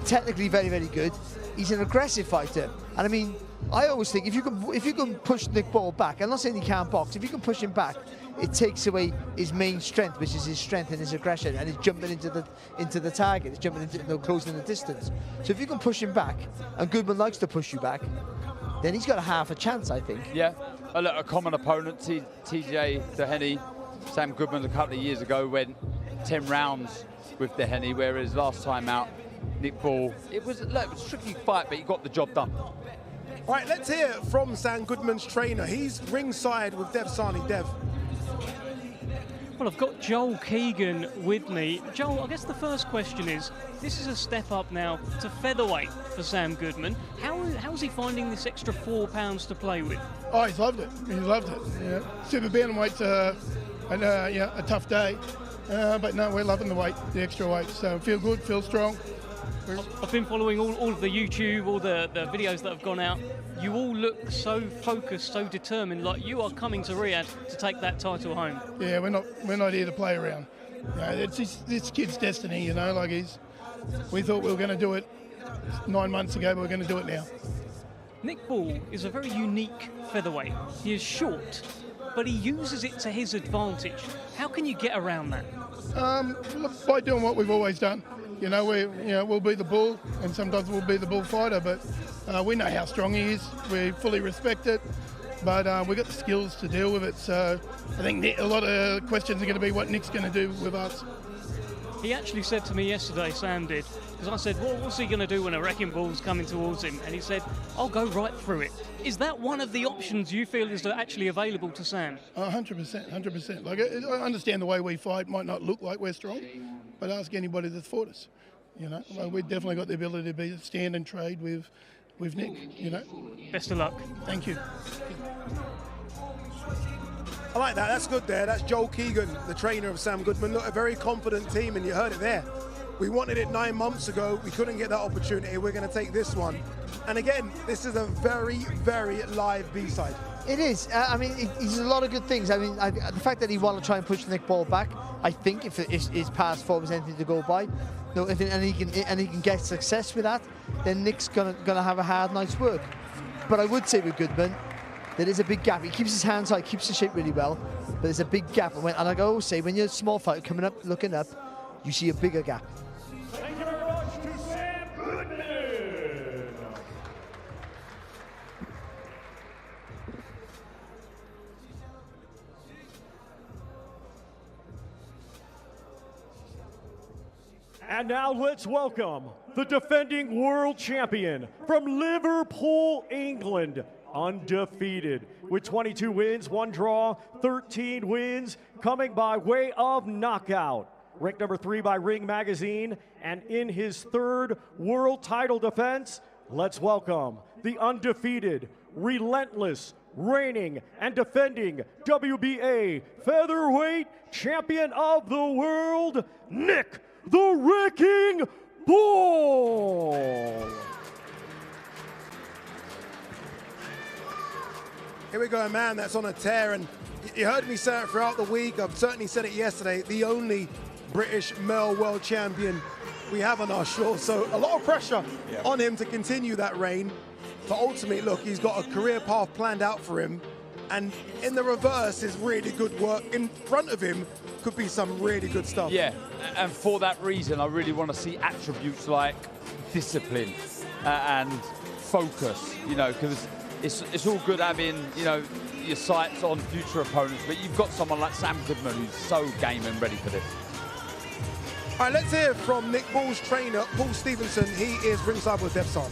Speaker 13: Technically very, very good. He's an aggressive fighter, and I mean, I always think if you can push Nick Ball back, I'm not saying he can't box, if you can push him back, it takes away his main strength, which is his strength and his aggression, and he's jumping into the target, he's jumping into closing the distance. So if you can push him back, and Goodman likes to push you back, then he's got a half a chance, I think.
Speaker 14: Yeah, a common opponent, TJ Dehenny. Sam Goodman a couple of years ago went 10 rounds with Dehenny, whereas last time out, Nick Ball, it was a tricky fight, but he got the job done.
Speaker 10: All right, let's hear from Sam Goodman's trainer. He's ringside with Dev Sani. Dev.
Speaker 17: Well, I've got Joel Keegan with me. Joel, I guess the first question is, this is a step up now to featherweight for Sam Goodman. How's he finding this extra 4 pounds to play with?
Speaker 20: Oh, he's loved it. He's loved it. Yeah. Super bantamweight's a tough day, but no, we're loving the extra weight. So feel good, feel strong.
Speaker 17: I've been following all of the YouTube, all the videos that have gone out. You all look so focused, so determined, like you are coming to Riyadh to take that title home.
Speaker 20: Yeah, we're not here to play around. It's this kid's destiny, we thought we were going to do it 9 months ago, but we're going to do it now.
Speaker 17: Nick Ball is a very unique featherweight. He is short, but he uses it to his advantage. How can you get around that?
Speaker 20: By doing what we've always done. We'll be the bull, and sometimes we'll be the bullfighter, but we know how strong he is. We fully respect it, but we've got the skills to deal with it. So I think a lot of questions are going to be what Nick's going to do with us.
Speaker 17: He actually said to me yesterday, Sam did, because I said, well, what's he going to do when a wrecking ball's coming towards him? And he said, I'll go right through it. Is that one of the options you feel is actually available to Sam?
Speaker 20: 100%. I understand the way we fight might not look like we're strong, but ask anybody that's fought us. We've definitely got the ability to stand and trade with Nick.
Speaker 17: Best of luck.
Speaker 20: Thank you.
Speaker 10: like that. That's good there. That's Joel Keegan, the trainer of Sam Goodman. Look, a very confident team, and you heard it there. We wanted it 9 months ago. We couldn't get that opportunity. We're going to take this one. And again, this is a very, very live B-side.
Speaker 13: It is. I mean, he's a lot of good things. I mean, the fact that he wanted to try and push Nick Ball back, I think if his pass forward was anything to go by, and he can get success with that, then Nick's gonna have a hard night's work. But I would say with Goodman, there is a big gap. He keeps his hands high, keeps the shape really well, but there's a big gap. And like I always say, when you're a small fighter coming up, looking up, you see a bigger gap.
Speaker 15: Thank you very much to Sam Goodman. And now let's welcome the defending world champion from Liverpool, England, undefeated with 22 wins, 1 draw, 13 wins, coming by way of knockout. Ranked number 3 by Ring Magazine, and in his 3rd world title defense, let's welcome the undefeated, relentless, reigning and defending WBA featherweight champion of the world, Nick the Wrecking Ball.
Speaker 10: Here we go, a man that's on a tear, and you heard me say it throughout the week. I've certainly said it yesterday. The only British male world champion we have on our shores. So a lot of pressure on him to continue that reign. But ultimately, look, he's got a career path planned out for him. And in the reverse is really good work. In front of him could be some really good stuff.
Speaker 14: Yeah, and for that reason, I really want to see attributes like discipline and focus, you know, because it's all good having, you know, your sights on future opponents, but you've got someone like Sam Goodman who's so game and ready for this.
Speaker 10: All right, let's hear from Nick Ball's trainer, Paul Stevenson. He is ringside with DAZN.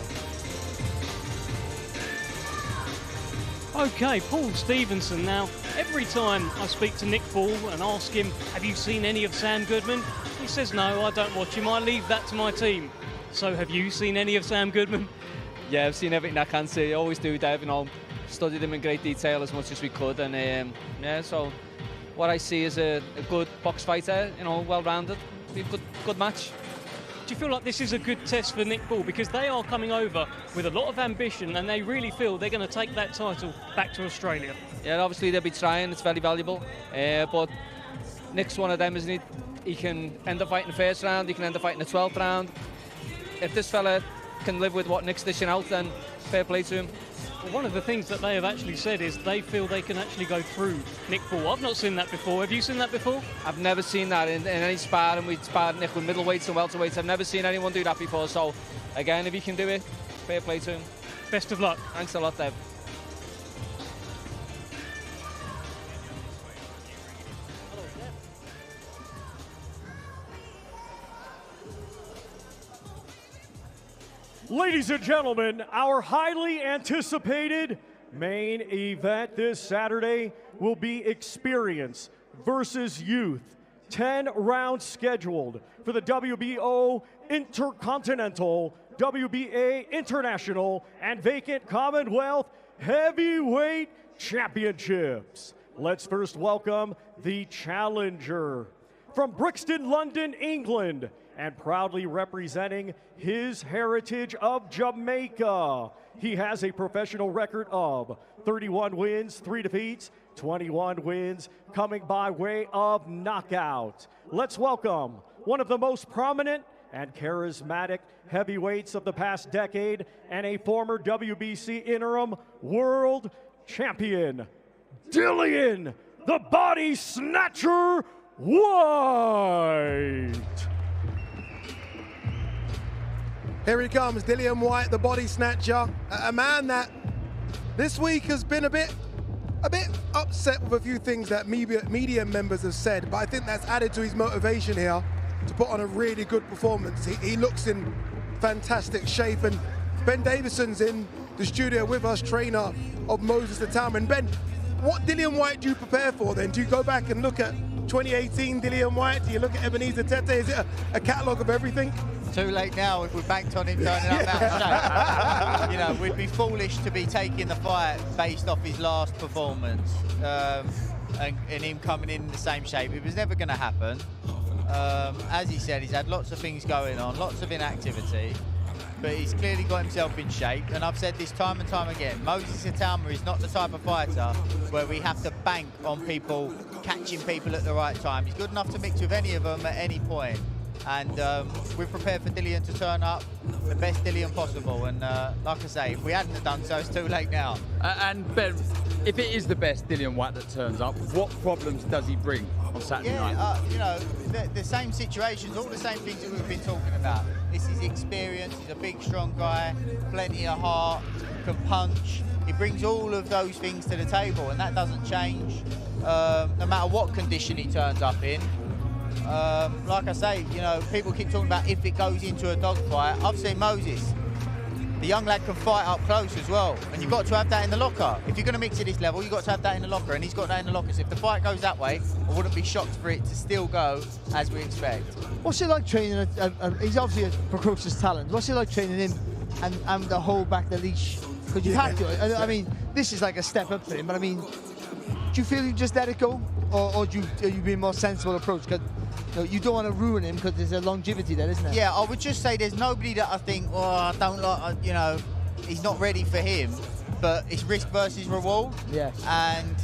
Speaker 17: Okay, Paul Stevenson. Now, every time I speak to Nick Ball and ask him, have you seen any of Sam Goodman? He says, no, I don't watch him. I leave that to my team. So have you seen any of Sam Goodman?
Speaker 21: Yeah, I've seen everything I can see. I always do, Dave, you know, studied him in great detail as much as we could. And yeah, so what I see is a good box fighter, you know, well-rounded. Be a good match.
Speaker 17: Do you feel like this is a good test for Nick Ball? Because they are coming over with a lot of ambition and they really feel they're going to take that title back to Australia.
Speaker 21: Yeah, obviously they'll be trying. It's very valuable. But Nick's one of them, isn't he? He can end up fighting the first round. He can end up fighting the 12th round. If this fella can live with what Nick's dishing out, then fair play to him.
Speaker 17: Well, one of the things that they have actually said is they feel they can actually go through Nick Ball. I've not seen that before. Have you seen that before?
Speaker 21: I've never seen that in any sparring. We sparred Nick with middleweights and welterweights. I've never seen anyone do that before. So, again, if he can do it, fair play to him.
Speaker 17: Best of luck.
Speaker 21: Thanks a lot, Dave.
Speaker 15: Ladies and gentlemen, our highly anticipated main event this Saturday will be Experience versus Youth. 10 rounds scheduled for the WBO Intercontinental, WBA International, and Vacant Commonwealth Heavyweight Championships. Let's first welcome the challenger. From Brixton, London, England, and proudly representing his heritage of Jamaica. He has a professional record of 31 wins, 3 defeats, 21 wins, coming by way of knockout. Let's welcome one of the most prominent and charismatic heavyweights of the past decade and a former WBC interim world champion, Dillian, the Body Snatcher Whyte.
Speaker 10: Here he comes, Dillian Whyte, the Body Snatcher, a man that this week has been a bit upset with a few things that media members have said, but I think that's added to his motivation here to put on a really good performance. He looks in fantastic shape, and Ben Davison's in the studio with us, trainer of Moses Itauma. And Ben, what Dillian Whyte do you prepare for then? Do you go back and look at 2018 Dillian Whyte? Do you look at Ebenezer Tete? Is it a catalogue of everything?
Speaker 22: Too late now if we're banked on him turning up that shape. You know, we'd be foolish to be taking the fight based off his last performance. and him coming in the same shape. It was never going to happen. As he said, he's had lots of things going on, lots of inactivity, but he's clearly got himself in shape. And I've said this time and time again, Moses Itauma is not the type of fighter where we have to bank on people catching people at the right time. He's good enough to mix with any of them at any point. And we're prepared for Dillian to turn up the best Dillian possible. And like I say, if we hadn't have done so, it's too late now.
Speaker 14: And Ben, if it is the best Dillian Whyte that turns up, what problems does he bring on Saturday night?
Speaker 22: You know, the same situations, all the same things that we've been talking about. This is experience, he's a big, strong guy, plenty of heart, can punch. He brings all of those things to the table, and that doesn't change no matter what condition he turns up in. Like I say, you know, people keep talking about if it goes into a dogfight. I've seen Moses. The young lad can fight up close as well, and you've got to have that in the locker. If you're going to mix at this level, you've got to have that in the locker, and he's got that in the locker. So if the fight goes that way, I wouldn't be shocked for it to still go as we expect.
Speaker 13: What's it like training? He's obviously a precocious talent. What's it like training him and the hold back the leash? Because you have to. I mean, this is like a step up for him. But I mean, do you feel you just let it go, or are you being more sensible approach? Because you don't want to ruin him because there's a longevity there, isn't there?
Speaker 22: Yeah, I would just say there's nobody that I think, oh, I don't like, you know, he's not ready for him. But it's risk versus reward.
Speaker 13: Yeah.
Speaker 22: And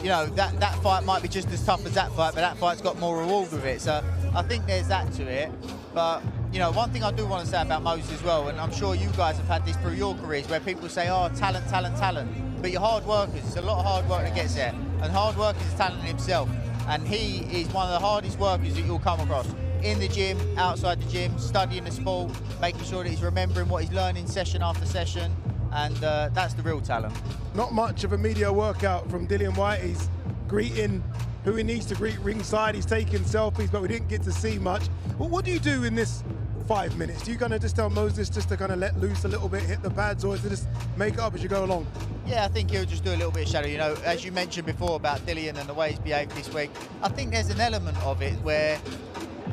Speaker 22: you know, that fight might be just as tough as that fight, but that fight's got more reward with it. So I think there's that to it. But you know, one thing I do want to say about Moses as well, and I'm sure you guys have had this through your careers, where people say, oh, talent, talent, talent. But you're hard workers. It's a lot of hard work that gets there. And hard work is talent himself. And he is one of the hardest workers that you'll come across. In the gym, outside the gym, studying the sport, making sure that he's remembering what he's learning session after session. And that's the real talent.
Speaker 10: Not much of a media workout from Dillian Whyte. He's greeting who he needs to greet ringside. He's taking selfies, but we didn't get to see much. But what do you do in this 5 minutes? Do you kind of just tell Moses just to kind of let loose a little bit, hit the pads, or is it just make it up as you go along?
Speaker 22: Yeah, I think he'll just do a little bit of shadow. You know, as you mentioned before about Dillian and the way he's behaved this week, I think there's an element of it where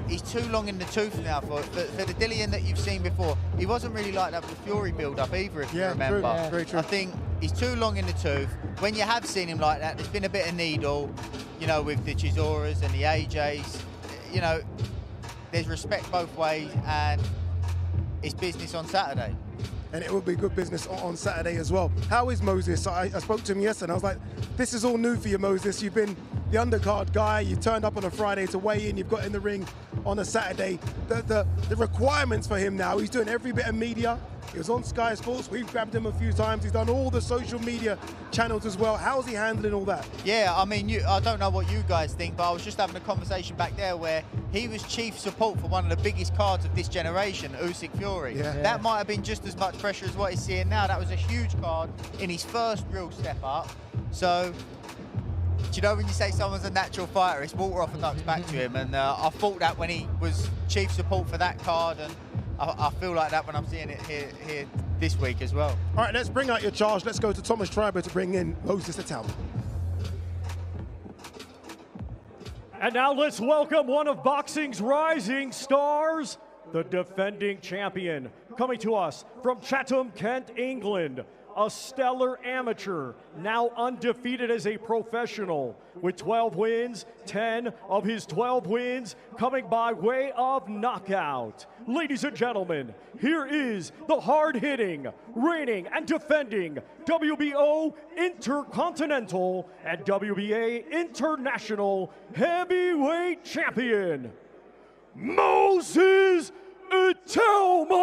Speaker 22: he's too long in the tooth now for the Dillian that you've seen before. He wasn't really like that with the Fury build-up either, if you remember.
Speaker 10: True. Yeah, very true.
Speaker 22: I think he's too long in the tooth. When you have seen him like that, there's been a bit of needle, you know, with the Chisoras and the AJs. You know, there's respect both ways, and it's business on Saturday.
Speaker 10: And it will be good business on Saturday as well. How is Moses? I spoke to him yesterday and I was like, this is all new for you, Moses. You've been the undercard guy. You turned up on a Friday to weigh in. You've got in the ring on a Saturday. The requirements for him now, he's doing every bit of media. He was on Sky Sports. We've grabbed him a few times. He's done all the social media channels as well. How's he handling all that?
Speaker 22: Yeah, I mean, I don't know what you guys think, but I was just having a conversation back there where he was chief support for one of the biggest cards of this generation, Usyk Fury.
Speaker 10: Yeah.
Speaker 22: That might have been just as much pressure as what he's seeing now. That was a huge card in his first real step up. So, do you know when you say someone's a natural fighter, it's water off a duck's back to him. And I thought that when he was chief support for that card, and I feel like that when I'm seeing it here this week as well.
Speaker 10: All right, let's bring out your charge. Let's go to Thomas Schreiber to bring in Moses Itauma.
Speaker 15: And now let's welcome one of boxing's rising stars, the defending champion, coming to us from Chatham, Kent, England, a stellar amateur, now undefeated as a professional, with 12 wins, 10 of his 12 wins coming by way of knockout. Ladies and gentlemen, here is the hard-hitting, reigning and defending WBO Intercontinental and WBA International Heavyweight Champion, Moses Itauma.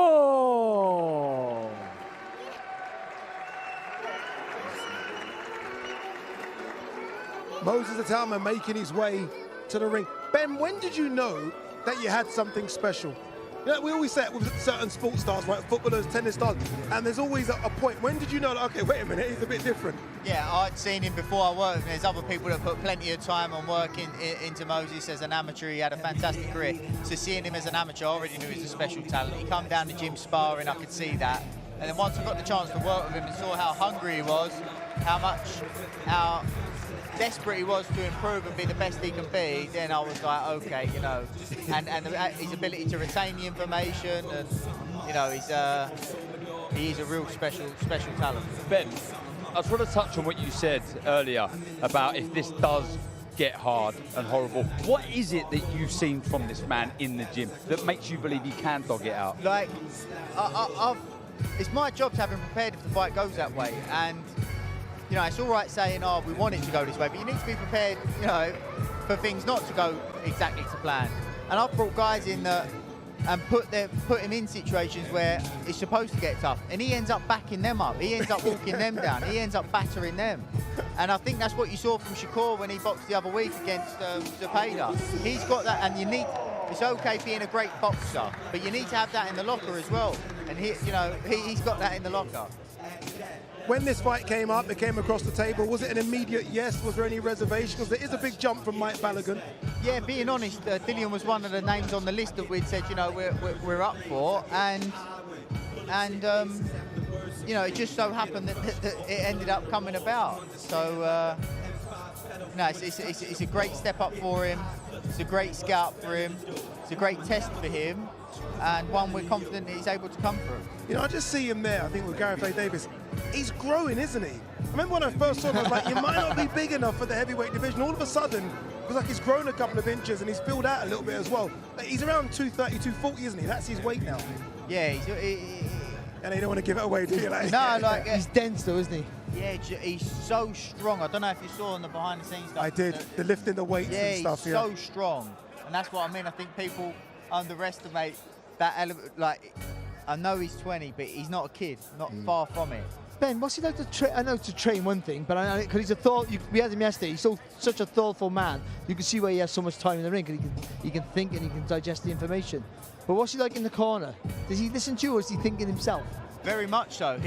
Speaker 10: Moses Itauma making his way to the ring. Ben, when did you know that you had something special? You know, we always say it with certain sports stars, right? Footballers, tennis stars, and there's always a point. When did you know, okay, wait a minute, he's a bit different?
Speaker 22: Yeah, I'd seen him before I worked, and there's other people that put plenty of time on working into Moses as an amateur. He had a fantastic career. So seeing him as an amateur, I already knew he was a special talent. He come down the gym sparring, I could see that. And then once I got the chance to work with him and saw how hungry he was, how desperate he was to improve and be the best he can be, then I was like, okay, you know, and his ability to retain the information, and you know, he is a real special talent.
Speaker 14: Ben, I just want to touch on what you said earlier about if this does get hard and horrible. What is it that you've seen from this man in the gym that makes you believe he can dog it out?
Speaker 22: Like, it's my job to have him prepared if the fight goes that way. And, you know, it's all right saying, oh, we want it to go this way, but you need to be prepared, you know, for things not to go exactly to plan. And I've brought guys in that and put him in situations where it's supposed to get tough, and he ends up backing them up. He ends up walking them down. He ends up battering them. And I think that's what you saw from Shakur when he boxed the other week against Zepeda. He's got that, and you need. It's okay being a great boxer, but you need to have that in the locker as well. And he's got that in the locker.
Speaker 10: When this fight came up, it came across the table, was it an immediate yes? Was there any reservation? Because there is a big jump from Mike Balogun.
Speaker 22: Yeah, being honest, Dillian was one of the names on the list that we'd said, you know, we're up for, and you know, it just so happened that it ended up coming about. So no, it's a great step up for him. It's a great scout for him. It's a great test for him, and one we're confident that he's able to come through.
Speaker 10: You know, I just see him there, I think, with Gareth A. Davis. He's growing, isn't he? I remember when I first saw him, I was like, you might not be big enough for the heavyweight division. All of a sudden, it was like he's grown a couple of inches and he's filled out a little bit as well. Like, he's around 230, 240, isn't he? That's his weight now.
Speaker 22: Yeah,
Speaker 10: and you don't want to give it away, do you? Like,
Speaker 22: no, like
Speaker 13: he's dense though, isn't he?
Speaker 22: Yeah, he's so strong. I don't know if you saw on the behind-the-scenes stuff.
Speaker 10: I did. The lifting the weights and stuff.
Speaker 22: He's so strong, and that's what I mean. I think people underestimate that element. Like, I know he's 20, but he's not a kid. Not far from it.
Speaker 13: Ben, what's he like to train? I know to train one thing, but because he's a we had him yesterday. He's such a thoughtful man. You can see why he has so much time in the ring, because he can think and he can digest the information. But what's he like in the corner? Does he listen to you, or is he thinking himself?
Speaker 22: Very much so.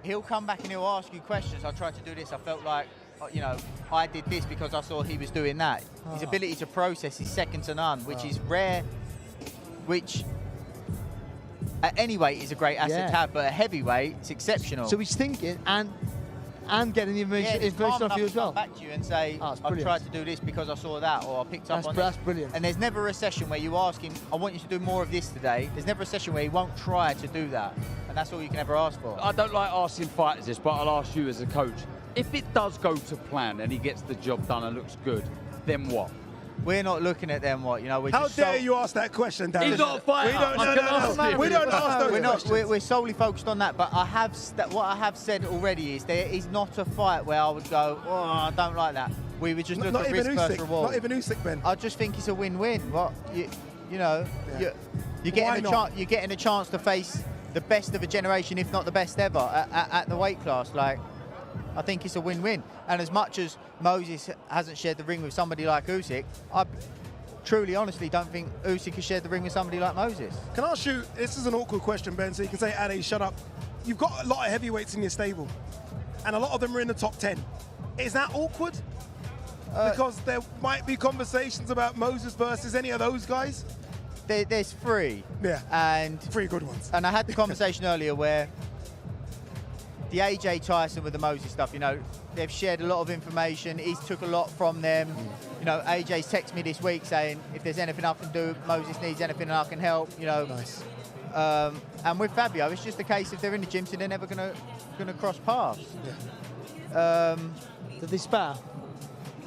Speaker 22: He'll come back and he'll ask you questions. I tried to do this. I felt like, you know, I did this because I saw he was doing that. His ability to process is second to none, which is rare, which at any weight is a great asset to have, but at heavyweight, it's exceptional.
Speaker 13: So he's thinking and getting the information off you as well.
Speaker 22: Come back to you and say, I've tried to do this because I saw that, or I picked up on that.
Speaker 13: That's brilliant.
Speaker 22: And there's never a session where you ask him, I want you to do more of this today. There's never a session where he won't try to do that. And that's all you can ever ask for.
Speaker 14: I don't like asking fighters this, but I'll ask you as a coach. If it does go to plan and he gets the job done and looks good, then what?
Speaker 22: We're not looking at them, what, you know, we're
Speaker 10: How
Speaker 22: just
Speaker 10: dare you ask that question, Dan?
Speaker 14: He's not a fighter.
Speaker 10: We don't ask those questions.
Speaker 22: We're solely focused on that, but what I have said already is there is not a fight where I would go, oh, I don't like that. We would just look at risk versus reward.
Speaker 10: Not even Usyk, Ben.
Speaker 22: I just think it's a win-win. What you know, you're getting a chance to face the best of a generation, if not the best ever, at the weight class. Like, I think it's a win-win. And as much as Moses hasn't shared the ring with somebody like Usyk, I truly, honestly don't think Usyk has shared the ring with somebody like Moses.
Speaker 10: Can I ask you, this is an awkward question, Ben, so you can say, Ade, shut up. You've got a lot of heavyweights in your stable, and a lot of them are in the top 10. Is that awkward? Because there might be conversations about Moses versus any of those guys?
Speaker 22: There's three.
Speaker 10: Yeah,
Speaker 22: and
Speaker 10: 3 good ones.
Speaker 22: And I had the conversation earlier where the AJ Tyson with the Moses stuff, you know, they've shared a lot of information. He's took a lot from them. You know, AJ's texted me this week saying, if there's anything I can do, Moses needs anything I can help, you know.
Speaker 10: Nice.
Speaker 22: And with Fabio, it's just a case if they're in the gym, so they're never gonna cross paths.
Speaker 10: Yeah.
Speaker 22: Did they spar?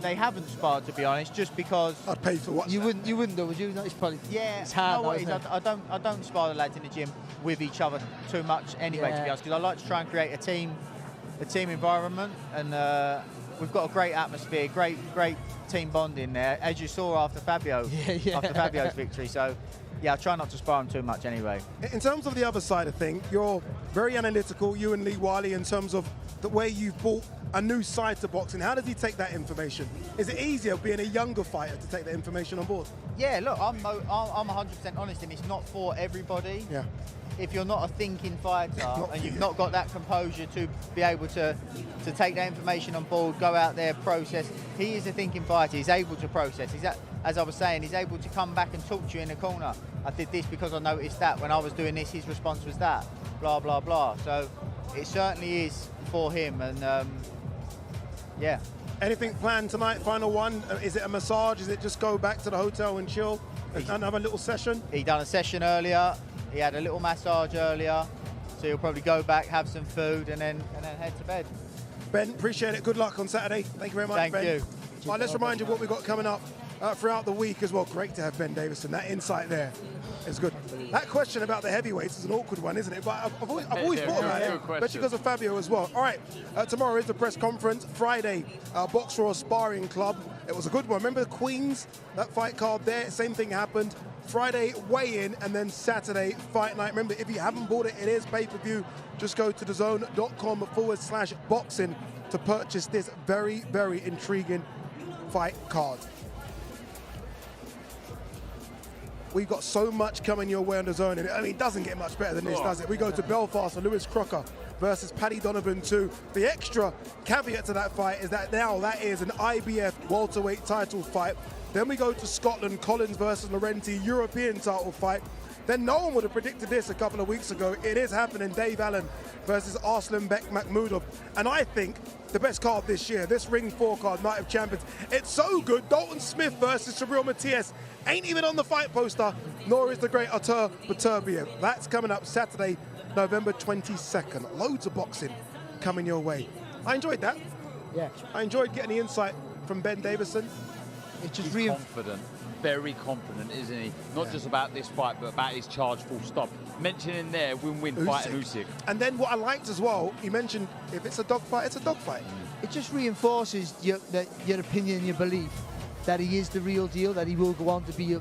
Speaker 22: They haven't sparred, to be honest, just because.
Speaker 10: I'd pay for what.
Speaker 13: You wouldn't though, would you? No, it's probably.
Speaker 22: Yeah.
Speaker 13: It's hard.
Speaker 22: You know what it is? I don't spar the lads in the gym with each other too much anyway, to be honest, because I like to try and create a team environment, and we've got a great atmosphere, great team bonding there, as you saw after Fabio's victory. So, yeah, I try not to spar him too much anyway.
Speaker 10: In terms of the other side of things, you're very analytical, you and Lee Wiley, in terms of the way you've brought a new side to boxing. How does he take that information? Is it easier being a younger fighter to take that information on board?
Speaker 22: Yeah, look, I'm 100% honest, and it's not for everybody.
Speaker 10: Yeah.
Speaker 22: If you're not a thinking fighter and you've not got that composure to be able to take that information on board, go out there, process. He is a thinking fighter. He's able to process. As I was saying, he's able to come back and talk to you in the corner. I did this because I noticed that. When I was doing this, his response was that. Blah, blah, blah. So it certainly is for him. And yeah.
Speaker 10: Anything planned tonight? Final one? Is it a massage? Is it just go back to the hotel and chill and have a little session?
Speaker 22: He done a session earlier. He had a little massage earlier. So he'll probably go back, have some food, and then head to bed.
Speaker 10: Ben, appreciate it. Good luck on Saturday. Thank you very much,
Speaker 22: Thank
Speaker 10: Ben.
Speaker 22: you.
Speaker 10: All right, let's remind you what we've got coming up throughout the week as well. Great to have Ben Davison. That insight there is good. That question about the heavyweights is an awkward one, isn't it? But I've always thought about it, especially because of Fabio as well. All right, tomorrow is the press conference. Friday, Box Raw Sparring Club. It was a good one. Remember the Queens, that fight card there? Same thing happened. Friday, weigh-in, and then Saturday, fight night. Remember, if you haven't bought it, it is pay-per-view. Just go to DAZN.com/boxing to purchase this very, very intriguing fight card. We've got so much coming your way on DAZN, and I mean, it doesn't get much better than this, does it? We go to Belfast for Lewis Crocker versus Paddy Donovan 2. The extra caveat to that fight is that now that is an IBF welterweight title fight. Then we go to Scotland, Collins versus Laurenti, European title fight. Then no one would have predicted this a couple of weeks ago. It is happening, Dave Allen versus Arslanbek Makhmudov. And I think the best card this year, this Ring 4 card, Night of Champions, it's so good. Dalton Smith versus Shabril Matias ain't even on the fight poster, nor is the great Artur Beterbiev. That's coming up Saturday, November 22nd. Loads of boxing coming your way. I enjoyed that.
Speaker 13: Yeah.
Speaker 10: I enjoyed getting the insight from Ben Davison.
Speaker 14: It's just confident, very confident, isn't he? Not just about this fight, but about his charge full stop. Mentioning there, win-win fight and Usyk.
Speaker 10: And then what I liked as well, he mentioned if it's a dogfight, it's a dogfight.
Speaker 13: It just reinforces your opinion and your belief that he is the real deal, that he will go on to be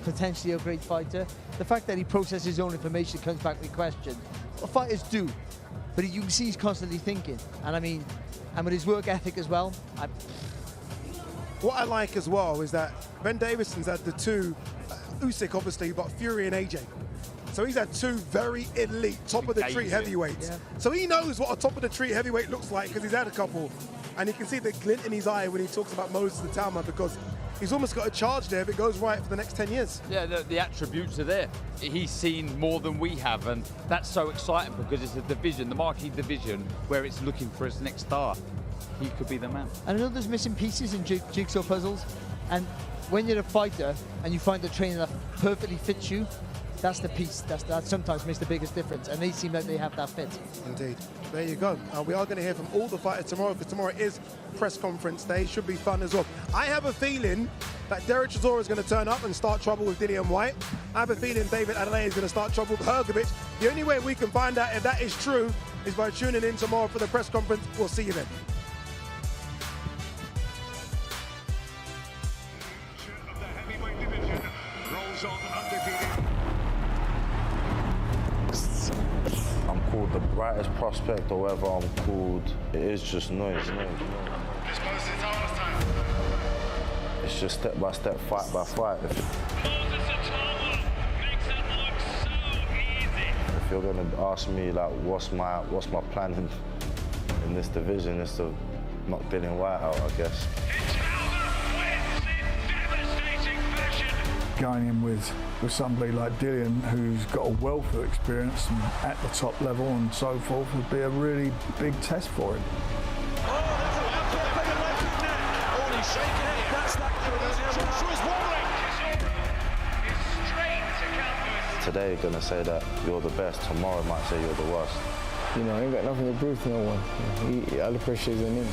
Speaker 13: potentially a great fighter. The fact that he processes his own information comes back with question. What fighters do, but you can see he's constantly thinking. And I mean, and with his work ethic as well.
Speaker 10: What I like as well is that Ben Davison's had the two, Usyk obviously, but Fury and AJ. So he's had two very elite, top-of-the-tree heavyweights. Yeah. So he knows what a top-of-the-tree heavyweight looks like because he's had a couple. And you can see the glint in his eye when he talks about Moses Itauma because he's almost got a charge there if it goes right for the next 10 years.
Speaker 14: Yeah, the attributes are there. He's seen more than we have, and that's so exciting because it's a division, the marquee division, where it's looking for its next star. He could be the man.
Speaker 13: And I know there's missing pieces in jigsaw puzzles, and when you're a fighter and you find a trainer that perfectly fits you, that's the piece that sometimes makes the biggest difference, and they seem like they have that fit.
Speaker 10: Indeed. There you go. We are going to hear from all the fighters tomorrow because tomorrow is press conference day. Should be fun as well. I have a feeling that Derek Chisora is going to turn up and start trouble with Dillian Whyte. I have a feeling David Adelaide is going to start trouble with Hrgovic. The only way we can find out if that is true is by tuning in tomorrow for the press conference. We'll see you then.
Speaker 11: I'm called the brightest prospect or whatever I'm called. It is just noise. It's just step by step, fight by fight. If you're gonna ask me like what's my plan in this division, is to knock Dillian Whyte out, I guess.
Speaker 12: Going in with somebody like Dillian, who's got a wealth of experience and at the top level and so forth, would be a really big test for him.
Speaker 11: Today gonna say that you're the best, tomorrow might say you're the worst.
Speaker 4: You know, I ain't got nothing to prove to no one. All the pressure is on him.